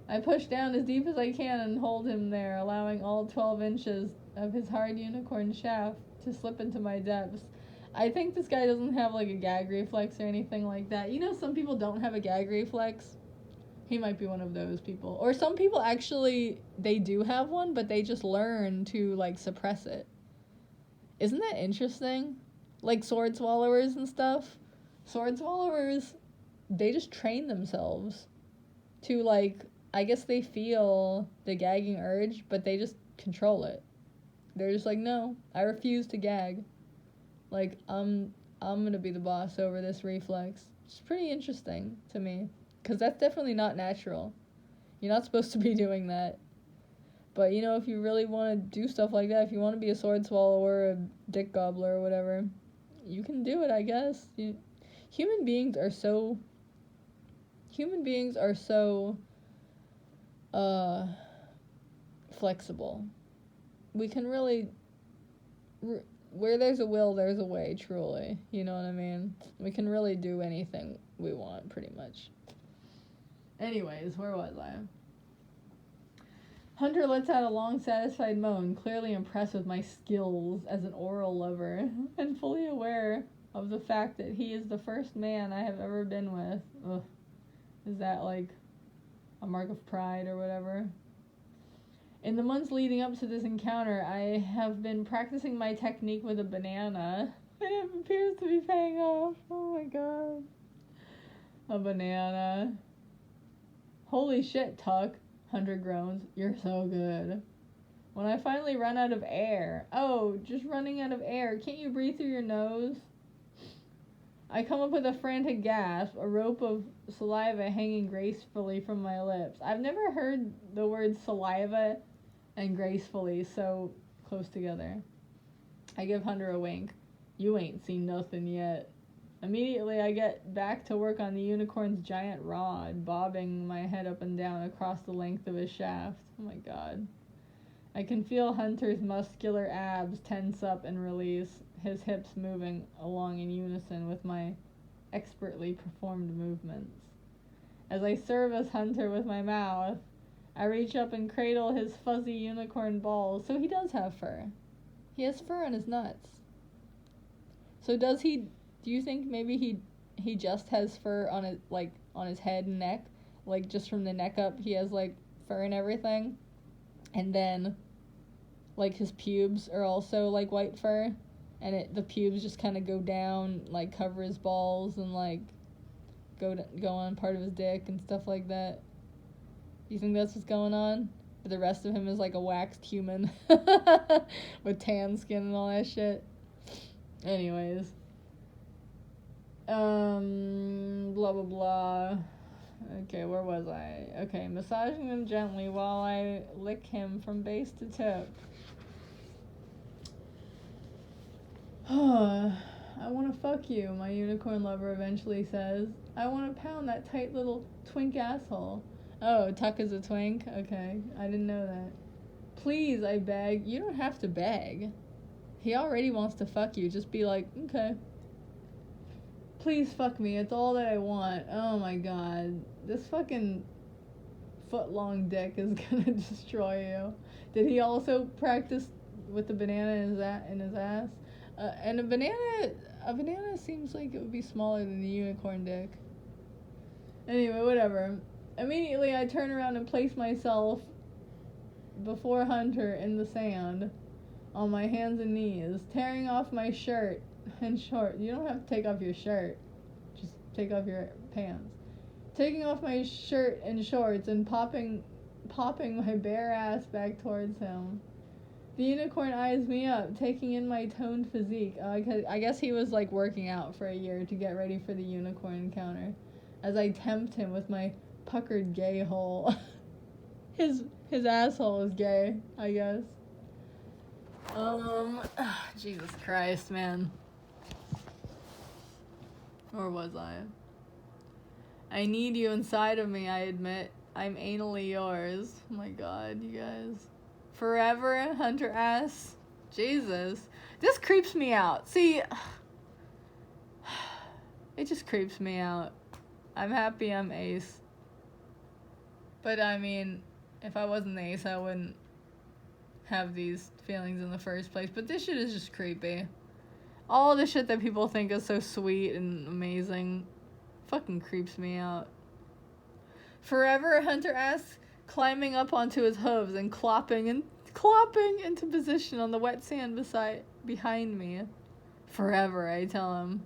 I push down as deep as I can and hold him there, allowing all 12 inches of his hard unicorn shaft to slip into my depths. I think this guy doesn't have like a gag reflex or anything like that. You know, some people don't have a gag reflex. He might be one of those people. Or some people actually, they do have one, but they just learn to like suppress it. Isn't that interesting? Like sword swallowers and stuff. Sword swallowers, they just train themselves to like, I guess they feel the gagging urge, but they just control it. They're just like, no, I refuse to gag. Like, I'm gonna be the boss over this reflex. It's pretty interesting to me, because that's definitely not natural. You're not supposed to be doing that. But, you know, if you really want to do stuff like that, if you want to be a sword swallower, a dick gobbler, or whatever, you can do it, I guess. Human beings are so flexible. We can really, where there's a will, there's a way, truly. You know what I mean? We can really do anything we want, pretty much. Anyways, where was I? Hunter lets out a long, satisfied moan, clearly impressed with my skills as an oral lover, and fully aware of the fact that he is the first man I have ever been with. Ugh. Is that like a mark of pride or whatever? In the months leading up to this encounter, I have been practicing my technique with a banana. And it appears to be paying off. Oh my god. A banana. Holy shit, Tuck, Hunter groans. You're so good. When I finally run out of air. Oh, just running out of air. Can't you breathe through your nose? I come up with a frantic gasp, a rope of saliva hanging gracefully from my lips. I've never heard the words saliva and gracefully so close together. I give Hunter a wink. You ain't seen nothing yet. Immediately, I get back to work on the unicorn's giant rod, bobbing my head up and down across the length of his shaft. Oh my god. I can feel Hunter's muscular abs tense up and release, his hips moving along in unison with my expertly performed movements. As I service Hunter with my mouth, I reach up and cradle his fuzzy unicorn balls. So he does have fur. He has fur on his nuts. So does he... Do you think maybe he just has fur on his, like, on his head and neck? Like, just from the neck up, he has, like, fur and everything? And then, like, his pubes are also, like, white fur? And the pubes just kind of go down, like, cover his balls and, like, go on part of his dick and stuff like that. You think that's what's going on? But the rest of him is, like, a waxed human. With tan skin and all that shit. Anyways. Blah, blah, blah. Okay, where was I? Okay, massaging him gently while I lick him from base to tip. I want to fuck you, my unicorn lover eventually says. I want to pound that tight little twink asshole. Oh, Tuck is a twink? Okay, I didn't know that. Please, I beg. You don't have to beg. He already wants to fuck you. Just be like, okay. Please fuck me, it's all that I want. Oh my god. This fucking foot-long dick is gonna destroy you. Did he also practice with the banana in his ass? And a banana seems like it would be smaller than the unicorn dick. Anyway, whatever. Immediately I turn around and place myself before Hunter in the sand on my hands and knees, tearing off my shirt and shorts. You don't have to take off your shirt. Just take off your pants. Taking off my shirt and shorts and popping my bare ass back towards him. The unicorn eyes me up, taking in my toned physique. I guess he was like working out for a year to get ready for the unicorn encounter. As I tempt him with my puckered gay hole. His asshole is gay, I guess. Jesus Christ, man. Or was I? I need you inside of me, I admit. I'm anally yours. Oh my god, you guys. Forever, Hunter asks. Jesus. This creeps me out. See, it just creeps me out. I'm happy I'm ace. But I mean, if I wasn't ace, I wouldn't have these feelings in the first place. But this shit is just creepy. All the shit that people think is so sweet and amazing fucking creeps me out. Forever, Hunter asks, climbing up onto his hooves and clopping into position on the wet sand behind me. Forever, I tell him.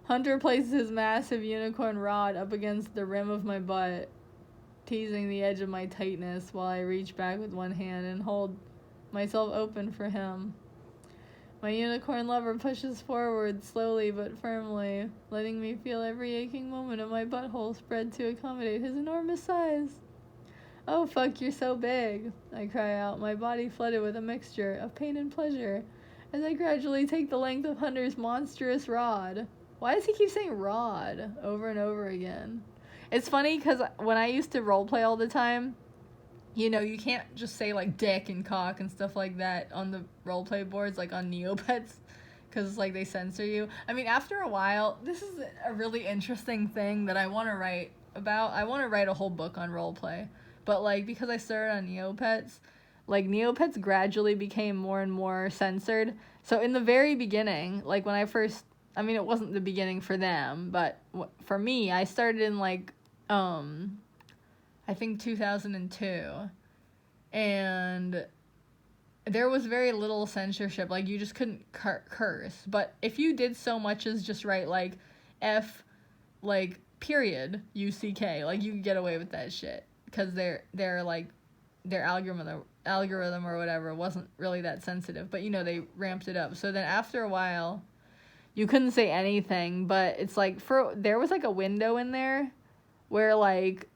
Hunter places his massive unicorn rod up against the rim of my butt, teasing the edge of my tightness while I reach back with one hand and hold myself open for him. My unicorn lover pushes forward slowly but firmly, letting me feel every aching moment of my butthole spread to accommodate his enormous size. Oh fuck, you're so big, I cry out, my body flooded with a mixture of pain and pleasure, as I gradually take the length of Hunter's monstrous rod. Why does he keep saying rod over and over again? It's funny because when I used to roleplay all the time, you know, you can't just say, like, dick and cock and stuff like that on the roleplay boards, like, on Neopets, because, like, they censor you. I mean, after a while, this is a really interesting thing that I want to write about. I want to write a whole book on roleplay. But, like, because I started on Neopets, like, Neopets gradually became more and more censored. So, in the very beginning, like, when I first... I mean, it wasn't the beginning for them, but for me, I started in, like, I think 2002, and there was very little censorship. Like, you just couldn't curse, but if you did so much as just write, like, F, like, period, UCK, like, you could get away with that shit, because their algorithm or whatever wasn't really that sensitive, but, you know, they ramped it up. So then after a while, you couldn't say anything, but it's like, there was, like, a window in there where, like,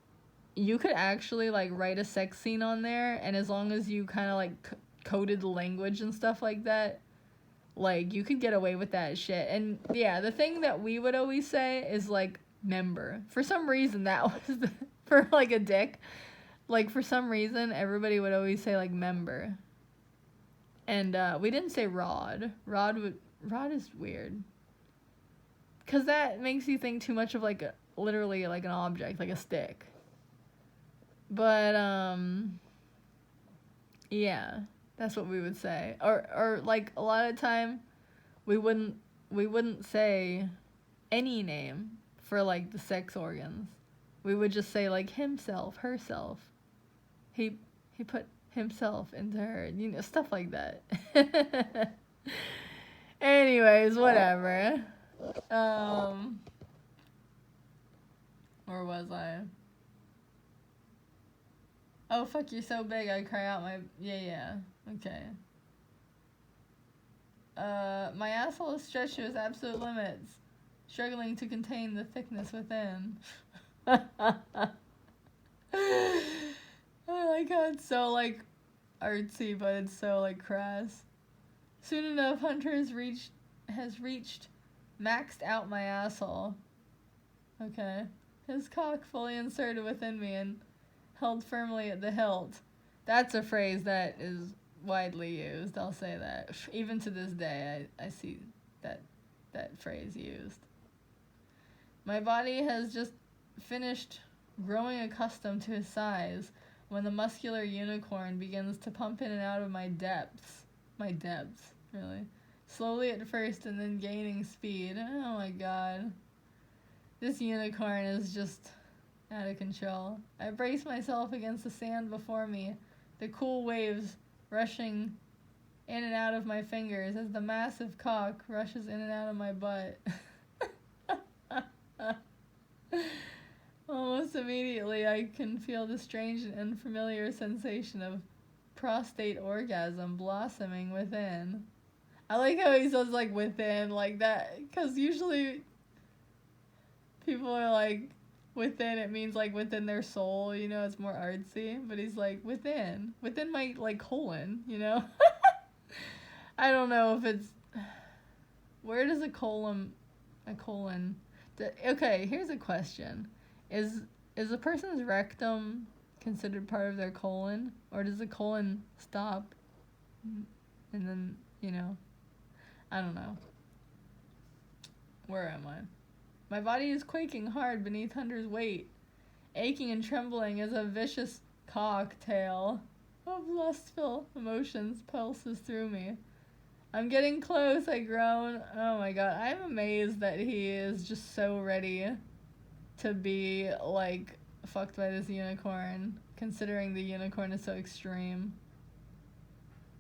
you could actually, like, write a sex scene on there, and as long as you kind of, like, coded the language and stuff like that, Like, you could get away with that shit. And, yeah, the thing that we would always say is, like, member. For some reason, that was for, like, a dick. Like, for some reason, everybody would always say, like, member. And, we didn't say rod. Rod is weird. Because that makes you think too much of, like, literally, like, an object, like a stick. But, yeah, that's what we would say. Or like, a lot of time, we wouldn't say any name for, like, the sex organs. We would just say, like, himself, herself. He put himself into her, you know, stuff like that. Anyways, whatever. Where was I? Oh, fuck, you're so big, I cry out my... Yeah, okay. My asshole is stretched to its absolute limits, struggling to contain the thickness within. I like how it's so, like, artsy, but it's so, like, crass. Soon enough, Hunter has reached maxed out my asshole. Okay. His cock fully inserted within me and held firmly at the hilt. That's a phrase that is widely used, I'll say that. Even to this day, I see that phrase used. My body has just finished growing accustomed to his size when the muscular unicorn begins to pump in and out of my depths. My depths, really. Slowly at first and then gaining speed. Oh my god. This unicorn is just out of control. I brace myself against the sand before me, the cool waves rushing in and out of my fingers as the massive cock rushes in and out of my butt. Almost immediately, I can feel the strange and unfamiliar sensation of prostate orgasm blossoming within. I like how he says, like, within, like that, because usually people are like, within, it means, like, within their soul, you know, it's more artsy, but he's like, within my, like, colon, you know? I don't know if it's, where does a colon, okay, here's a question. Is a person's rectum considered part of their colon, or does the colon stop, and then, you know, I don't know. Where am I? My body is quaking hard beneath Hunter's weight. Aching and trembling as a vicious cocktail of lustful emotions pulses through me. I'm getting close, I groan. Oh my god, I'm amazed that he is just so ready to be, like, fucked by this unicorn, considering the unicorn is so extreme.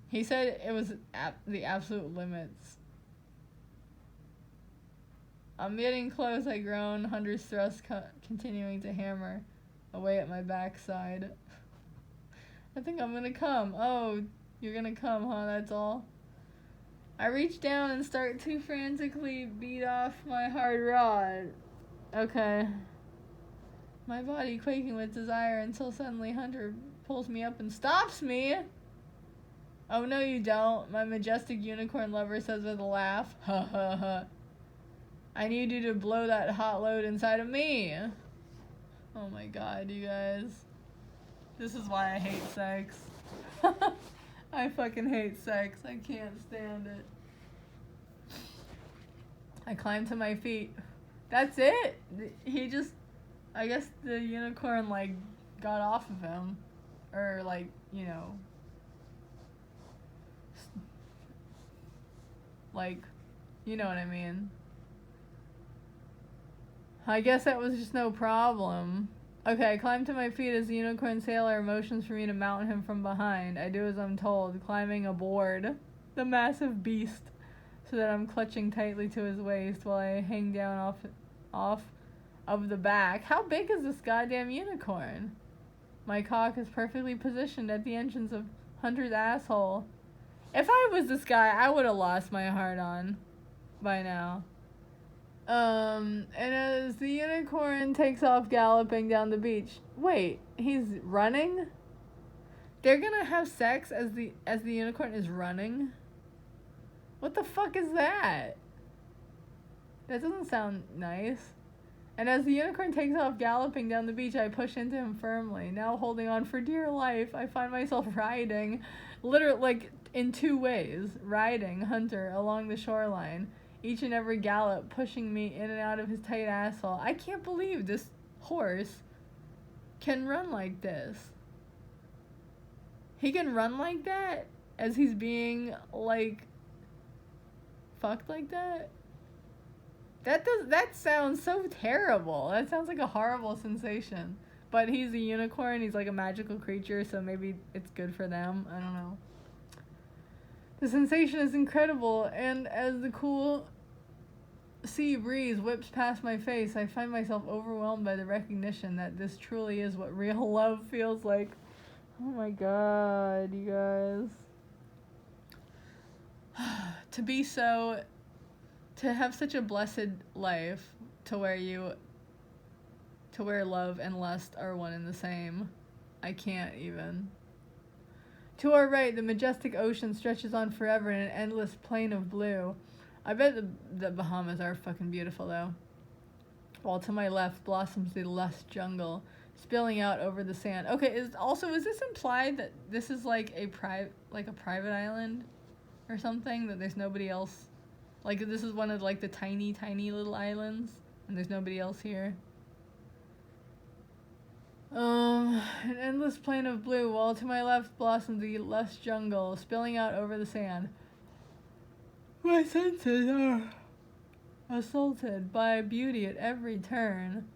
He said it was the absolute limits. I'm getting close, I groan, Hunter's thrust continuing to hammer away at my backside. I think I'm gonna come. Oh, you're gonna come, huh? That's all? I reach down and start to frantically beat off my hard rod. Okay. My body quaking with desire until suddenly Hunter pulls me up and stops me. Oh, no you don't, my majestic unicorn lover says with a laugh. Ha ha ha. I need you to blow that hot load inside of me. Oh my god, you guys. This is why I hate sex. I fucking hate sex. I can't stand it. I climb to my feet. That's it. He just, I guess the unicorn, like, got off of him. Or, like, you know. Like, you know what I mean. I guess that was just no problem. Okay, I climb to my feet as the unicorn sailor motions for me to mount him from behind. I do as I'm told, climbing aboard the massive beast so that I'm clutching tightly to his waist while I hang down off of the back. How big is this goddamn unicorn? My cock is perfectly positioned at the entrance of Hunter's asshole. If I was this guy, I would have lost my heart on by now. And as the unicorn takes off galloping down the beach. Wait, he's running? They're gonna have sex as the unicorn is running? What the fuck is that? That doesn't sound nice. And as the unicorn takes off galloping down the beach, I push into him firmly. Now holding on for dear life, I find myself riding, literally, like, in two ways. Riding Hunter along the shoreline, each and every gallop pushing me in and out of his tight asshole. I can't believe this horse can run like this. He can run like that as he's being, like, fucked like that? That sounds so terrible. That sounds like a horrible sensation. But he's a unicorn. He's like a magical creature, so maybe it's good for them. I don't know. The sensation is incredible, and as the cool sea breeze whips past my face, I find myself overwhelmed by the recognition that this truly is what real love feels like. Oh my god, you guys. To have such a blessed life to where love and lust are one and the same. I can't even. To our right, the majestic ocean stretches on forever in an endless plain of blue. I bet the Bahamas are fucking beautiful though. While to my left blossoms the lush jungle, spilling out over the sand. Okay, is this implied that this is like a private island or something, that there's nobody else? Like, this is one of, like, the tiny, tiny little islands, and there's nobody else here. An endless plain of blue, while to my left blossoms the lush jungle, spilling out over the sand. My senses are assaulted by beauty at every turn,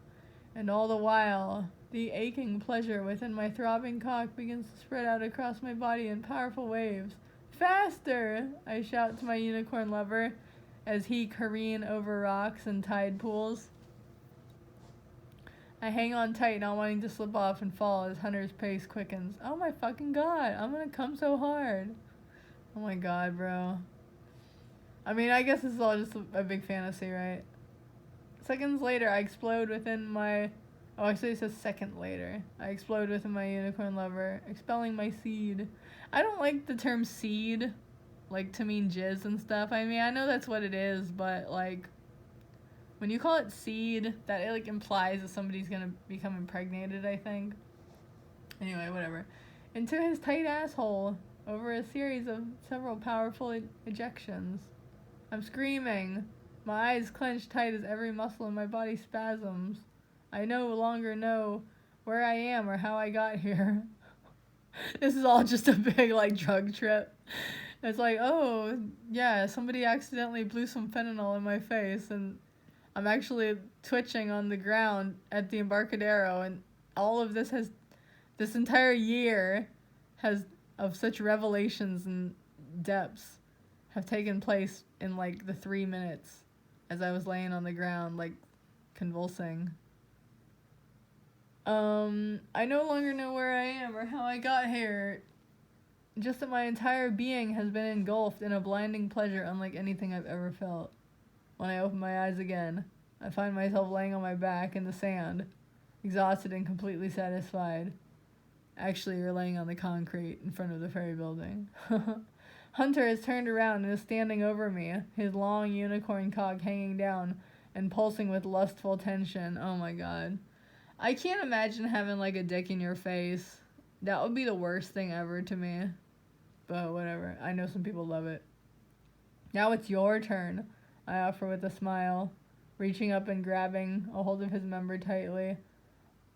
and all the while, the aching pleasure within my throbbing cock begins to spread out across my body in powerful waves. Faster! I shout to my unicorn lover, as he careen over rocks and tide pools. I hang on tight, not wanting to slip off and fall as Hunter's pace quickens. Oh my fucking god, I'm gonna come so hard. Oh my god, bro. I mean, I guess this is all just a big fantasy, right? Seconds later, I explode within my... Oh, actually it says second later. I explode within my unicorn lover, expelling my seed. I don't like the term seed, like, to mean jizz and stuff. I mean, I know that's what it is, but, like, when you call it seed, that, it, like, implies that somebody's gonna become impregnated, I think. Anyway, whatever. Into his tight asshole, over a series of several powerful ejections. I'm screaming. My eyes clench tight as every muscle in my body spasms. I no longer know where I am or how I got here. This is all just a big, like, drug trip. It's like, oh, yeah, somebody accidentally blew some fentanyl in my face, and I'm actually twitching on the ground at the Embarcadero, and all of this entire year of such revelations and depths have taken place in, like, the 3 minutes as I was laying on the ground, like, convulsing. I no longer know where I am or how I got here. Just that my entire being has been engulfed in a blinding pleasure unlike anything I've ever felt. When I open my eyes again, I find myself laying on my back in the sand, exhausted and completely satisfied. Actually, you're laying on the concrete in front of the ferry building. Hunter has turned around and is standing over me, his long unicorn cock hanging down and pulsing with lustful tension. Oh my god. I can't imagine having, like, a dick in your face. That would be the worst thing ever to me. But whatever. I know some people love it. Now it's your turn, I offer with a smile, reaching up and grabbing a hold of his member tightly.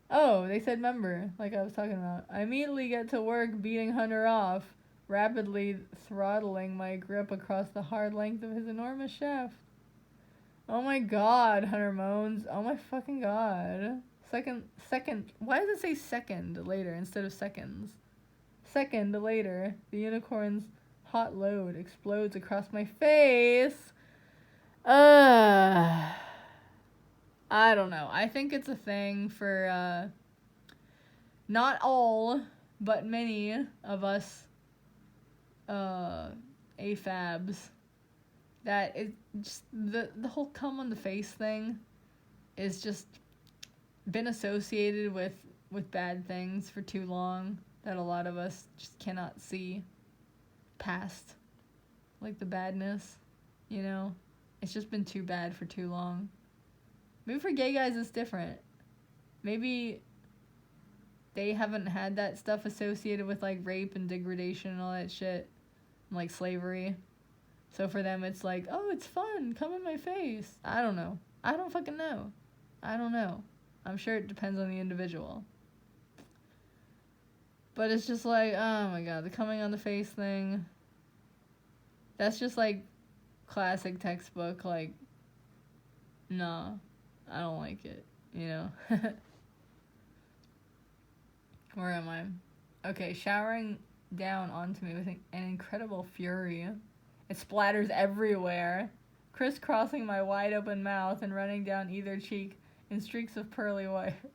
Oh, they said member, like I was talking about. I immediately get to work beating Hunter off, rapidly throttling my grip across the hard length of his enormous shaft. Oh my god, Hunter moans. Oh my fucking god. Second, why does it say second later instead of seconds? Second later, the unicorn's hot load explodes across my face. I don't know. I think it's a thing for, not all, but many of us, AFABs, that it just, the whole cum on the face thing is just been associated with bad things for too long that a lot of us just cannot see past. like the badness, you know? It's just been too bad for too long. Maybe for gay guys it's different. Maybe they haven't had that stuff associated with, like, rape and degradation and all that shit. And, like, slavery. So for them it's like, oh, it's fun, come in my face. I don't know. I don't fucking know. I don't know. I'm sure it depends on the individual. But it's just like, oh my god, the coming on the face thing. That's just, like, classic textbook, like, nah, I don't like it, you know? Where am I? Okay, showering down onto me with an incredible fury. It splatters everywhere, crisscrossing my wide open mouth and running down either cheek in streaks of pearly white. Oh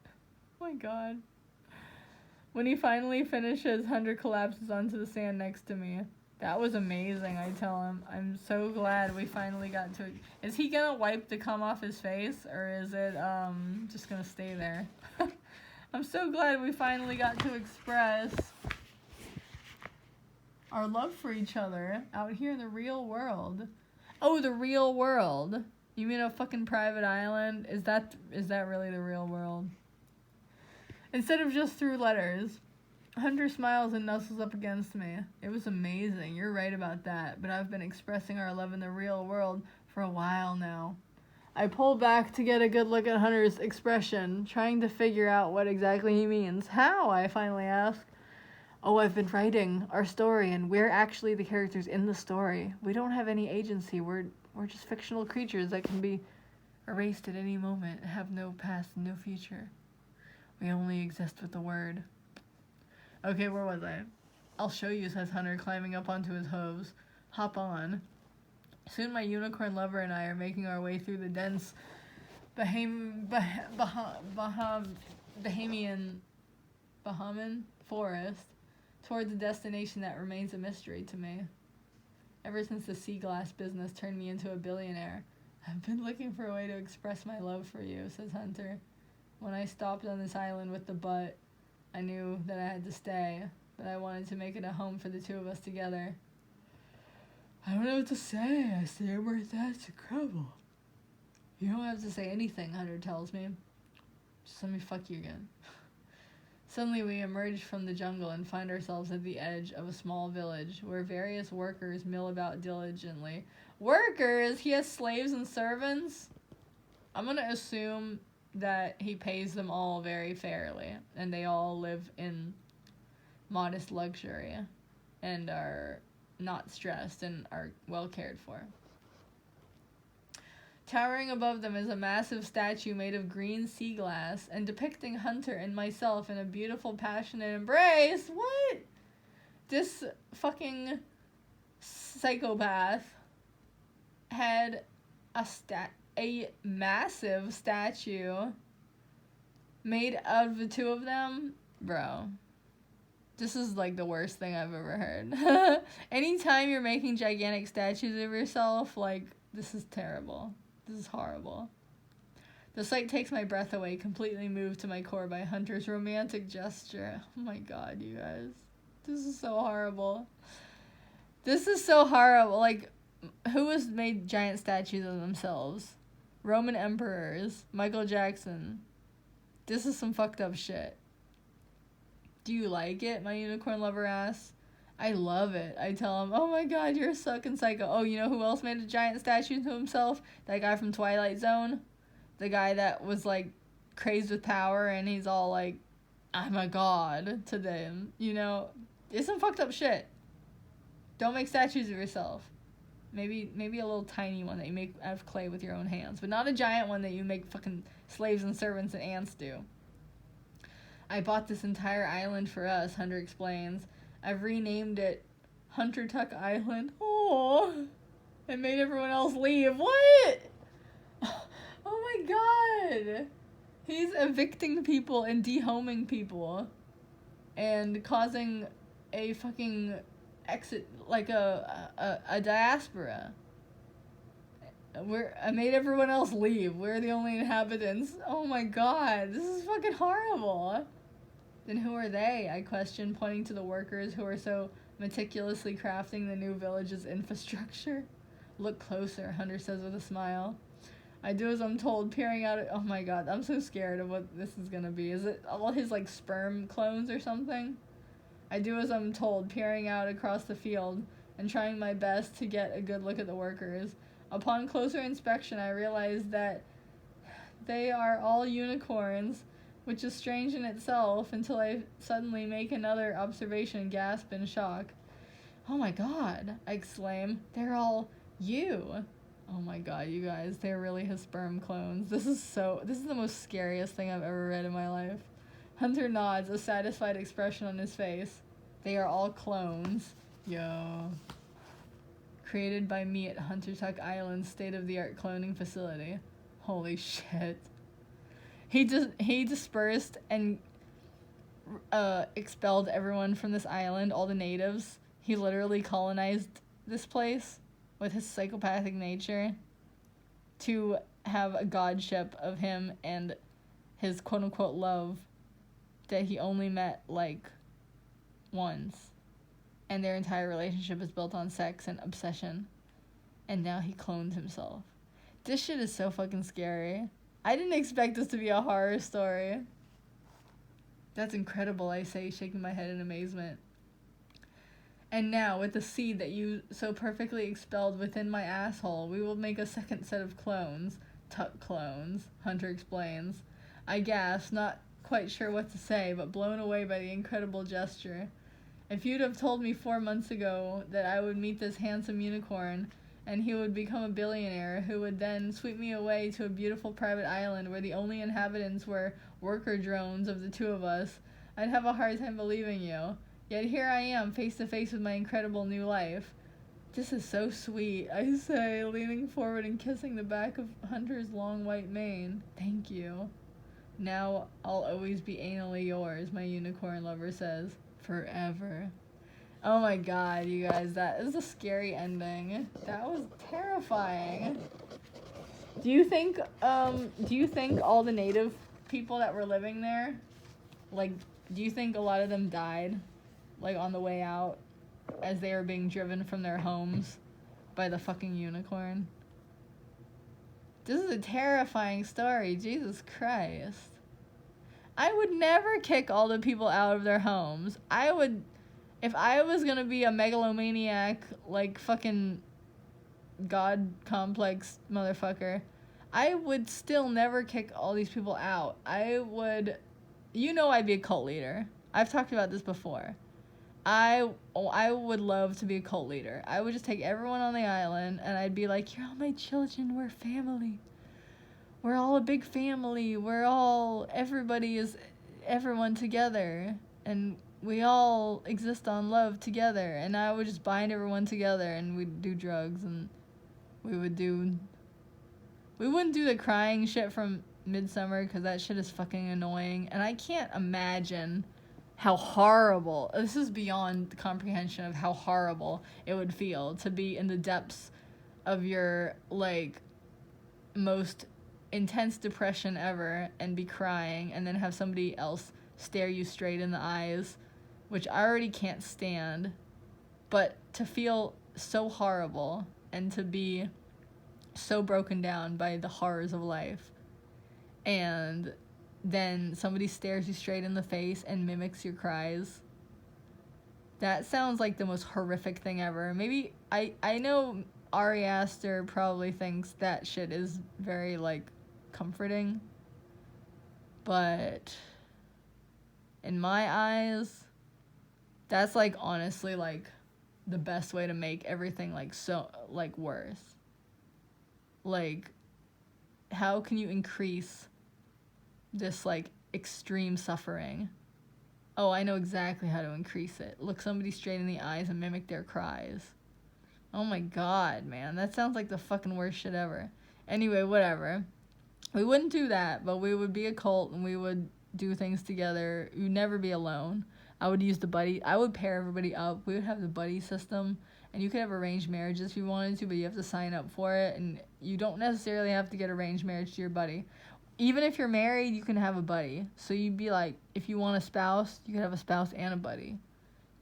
my god. When he finally finishes, Hunter collapses onto the sand next to me. That was amazing, I tell him. I'm so glad we finally got to it. Is he gonna wipe the cum off his face, or is it just gonna stay there? I'm so glad we finally got to express our love for each other out here in the real world. Oh, the real world. You mean a fucking private island? Is that really the real world? Instead of just through letters. Hunter smiles and nuzzles up against me. It was amazing. You're right about that. But I've been expressing our love in the real world for a while now. I pull back to get a good look at Hunter's expression, trying to figure out what exactly he means. How? I finally ask. Oh, I've been writing our story, and we're actually the characters in the story. We don't have any agency. We're just fictional creatures that can be erased at any moment and have no past and no future. We only exist with the word. Okay, where was I? I'll show you, says Hunter, climbing up onto his hooves. Hop on. Soon my unicorn lover and I are making our way through the dense Bahamian forest towards a destination that remains a mystery to me. Ever since the sea glass business turned me into a billionaire, I've been looking for a way to express my love for you, says Hunter. When I stopped on this island with the butt, I knew that I had to stay, but I wanted to make it a home for the two of us together. I don't know what to say. I say where that's incredible. You don't have to say anything, Hunter tells me. Just let me fuck you again. Suddenly we emerge from the jungle and find ourselves at the edge of a small village where various workers mill about diligently. Workers? He has slaves and servants? I'm gonna assume that he pays them all very fairly and they all live in modest luxury and are not stressed and are well cared for. Towering above them is a massive statue made of green sea glass and depicting Hunter and myself in a beautiful, passionate embrace. What? This fucking psychopath had a massive statue made of the two of them. Bro. This is like the worst thing I've ever heard. Anytime you're making gigantic statues of yourself, like, this is terrible. This is horrible. The sight takes my breath away, completely moved to my core by Hunter's romantic gesture. Oh my god, you guys. This is so horrible. This is so horrible. Like, who has made giant statues of themselves? Roman emperors. Michael Jackson. This is some fucked up shit. Do you like it? My unicorn lover asks. I love it. I tell him, oh my god, you're a sucking psycho. Oh, you know who else made a giant statue to himself? That guy from Twilight Zone. The guy that was, like, crazed with power and he's all like, I'm a god to them. You know? It's some fucked up shit. Don't make statues of yourself. Maybe a little tiny one that you make out of clay with your own hands. But not a giant one that you make fucking slaves and servants and ants do. I bought this entire island for us, Hunter explains. I've renamed it Hunter Tuck Island. Oh, it made everyone else leave. What? Oh my god. He's evicting people and dehoming people and causing a fucking exit, like a diaspora. I made everyone else leave. We're the only inhabitants. Oh my god, this is fucking horrible. Then who are they? I questioned, pointing to the workers who are so meticulously crafting the new village's infrastructure. Look closer, Hunter says with a smile. I do as I'm told, peering out at... Oh my god, I'm so scared of what this is gonna be. Is it all his, like, sperm clones or something? I do as I'm told, peering out across the field and trying my best to get a good look at the workers. Upon closer inspection, I realize that they are all unicorns, which is strange in itself until I suddenly make another observation and gasp in shock. Oh my god, I exclaim. They're all you. Oh my god, you guys, they're really his sperm clones. This is the most scariest thing I've ever read in my life. Hunter nods, a satisfied expression on his face. They are all clones. Yo. Created by me at Hunter Tuck Island's state-of-the-art cloning facility. Holy shit. He dispersed and expelled everyone from this island, all the natives. He literally colonized this place with his psychopathic nature to have a godship of him and his quote-unquote love that he only met, like, once. And their entire relationship is built on sex and obsession. And now he clones himself. This shit is so fucking scary. I didn't expect this to be a horror story. That's incredible, I say, shaking my head in amazement. And now, with the seed that you so perfectly expelled within my asshole, we will make a second set of clones. Tuck clones, Hunter explains. I gasp, not quite sure what to say, but blown away by the incredible gesture. If you'd have told me 4 months ago that I would meet this handsome unicorn, and he would become a billionaire who would then sweep me away to a beautiful private island where the only inhabitants were worker drones of the two of us, I'd have a hard time believing you. Yet here I am, face to face with my incredible new life. This is so sweet, I say, leaning forward and kissing the back of Hunter's long white mane. Thank you. Now I'll always be anally yours, my unicorn lover says. Forever. Oh my god, you guys, that is a scary ending. That was terrifying. Do you think all the native people that were living there, like, do you think a lot of them died, like, on the way out as they were being driven from their homes by the fucking unicorn? This is a terrifying story, Jesus Christ. I would never kick all the people out of their homes. If I was gonna be a megalomaniac, like, fucking god complex motherfucker, I would still never kick all these people out. I'd be a cult leader. I've talked about this before. I would love to be a cult leader. I would just take everyone on the island, and I'd be like, you're all my children, we're family. We're all a big family. Everybody is everyone together. And we all exist on love together. And I would just bind everyone together, and we'd do drugs, and we wouldn't do the crying shit from Midsummer, because that shit is fucking annoying. And I can't imagine how horrible, this is beyond comprehension of how horrible it would feel to be in the depths of your, like, most intense depression ever and be crying, and then have somebody else stare you straight in the eyes, which I already can't stand, but to feel so horrible and to be so broken down by the horrors of life, and then somebody stares you straight in the face and mimics your cries. That sounds like the most horrific thing ever. Maybe I know Ari Aster probably thinks that shit is very, like, comforting, but in my eyes, that's, like, honestly, like, the best way to make everything, like, so, like, worse. Like, how can you increase this, like, extreme suffering? Oh, I know exactly how to increase it. Look somebody straight in the eyes and mimic their cries. Oh my god, man, that sounds like the fucking worst shit ever. Anyway, whatever. We wouldn't do that, but we would be a cult, and we would do things together. We'd never be alone. I would pair everybody up. We would have the buddy system, and you could have arranged marriages if you wanted to, but you have to sign up for it, and you don't necessarily have to get arranged marriage to your buddy. Even if you're married, you can have a buddy. So you'd be like, if you want a spouse, you could have a spouse and a buddy.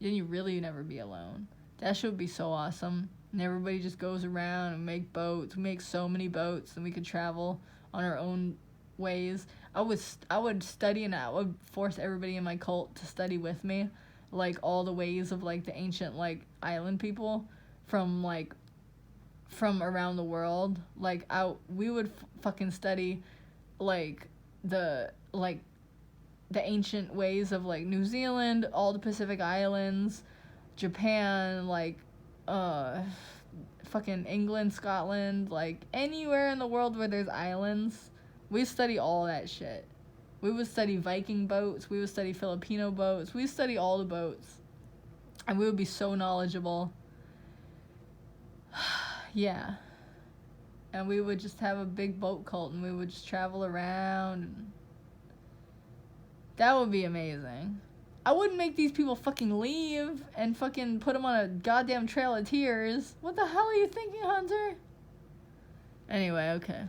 then you really never be alone. That shit would be so awesome. And everybody just goes around and make boats. We make so many boats, and we could travel on our own ways. I would study, and I would force everybody in my cult to study with me, like all the ways of like the ancient like island people from around the world. Like we would fucking study like the ancient ways of like New Zealand, all the Pacific Islands, Japan, like fucking England, Scotland, like anywhere in the world where there's islands. We study all that shit. We would study Viking boats, we would study Filipino boats, we would study all the boats. And we would be so knowledgeable. Yeah. And we would just have a big boat cult, and we would just travel around. That would be amazing. I wouldn't make these people fucking leave and fucking put them on a goddamn trail of tears. What the hell are you thinking, Hunter? Anyway, okay.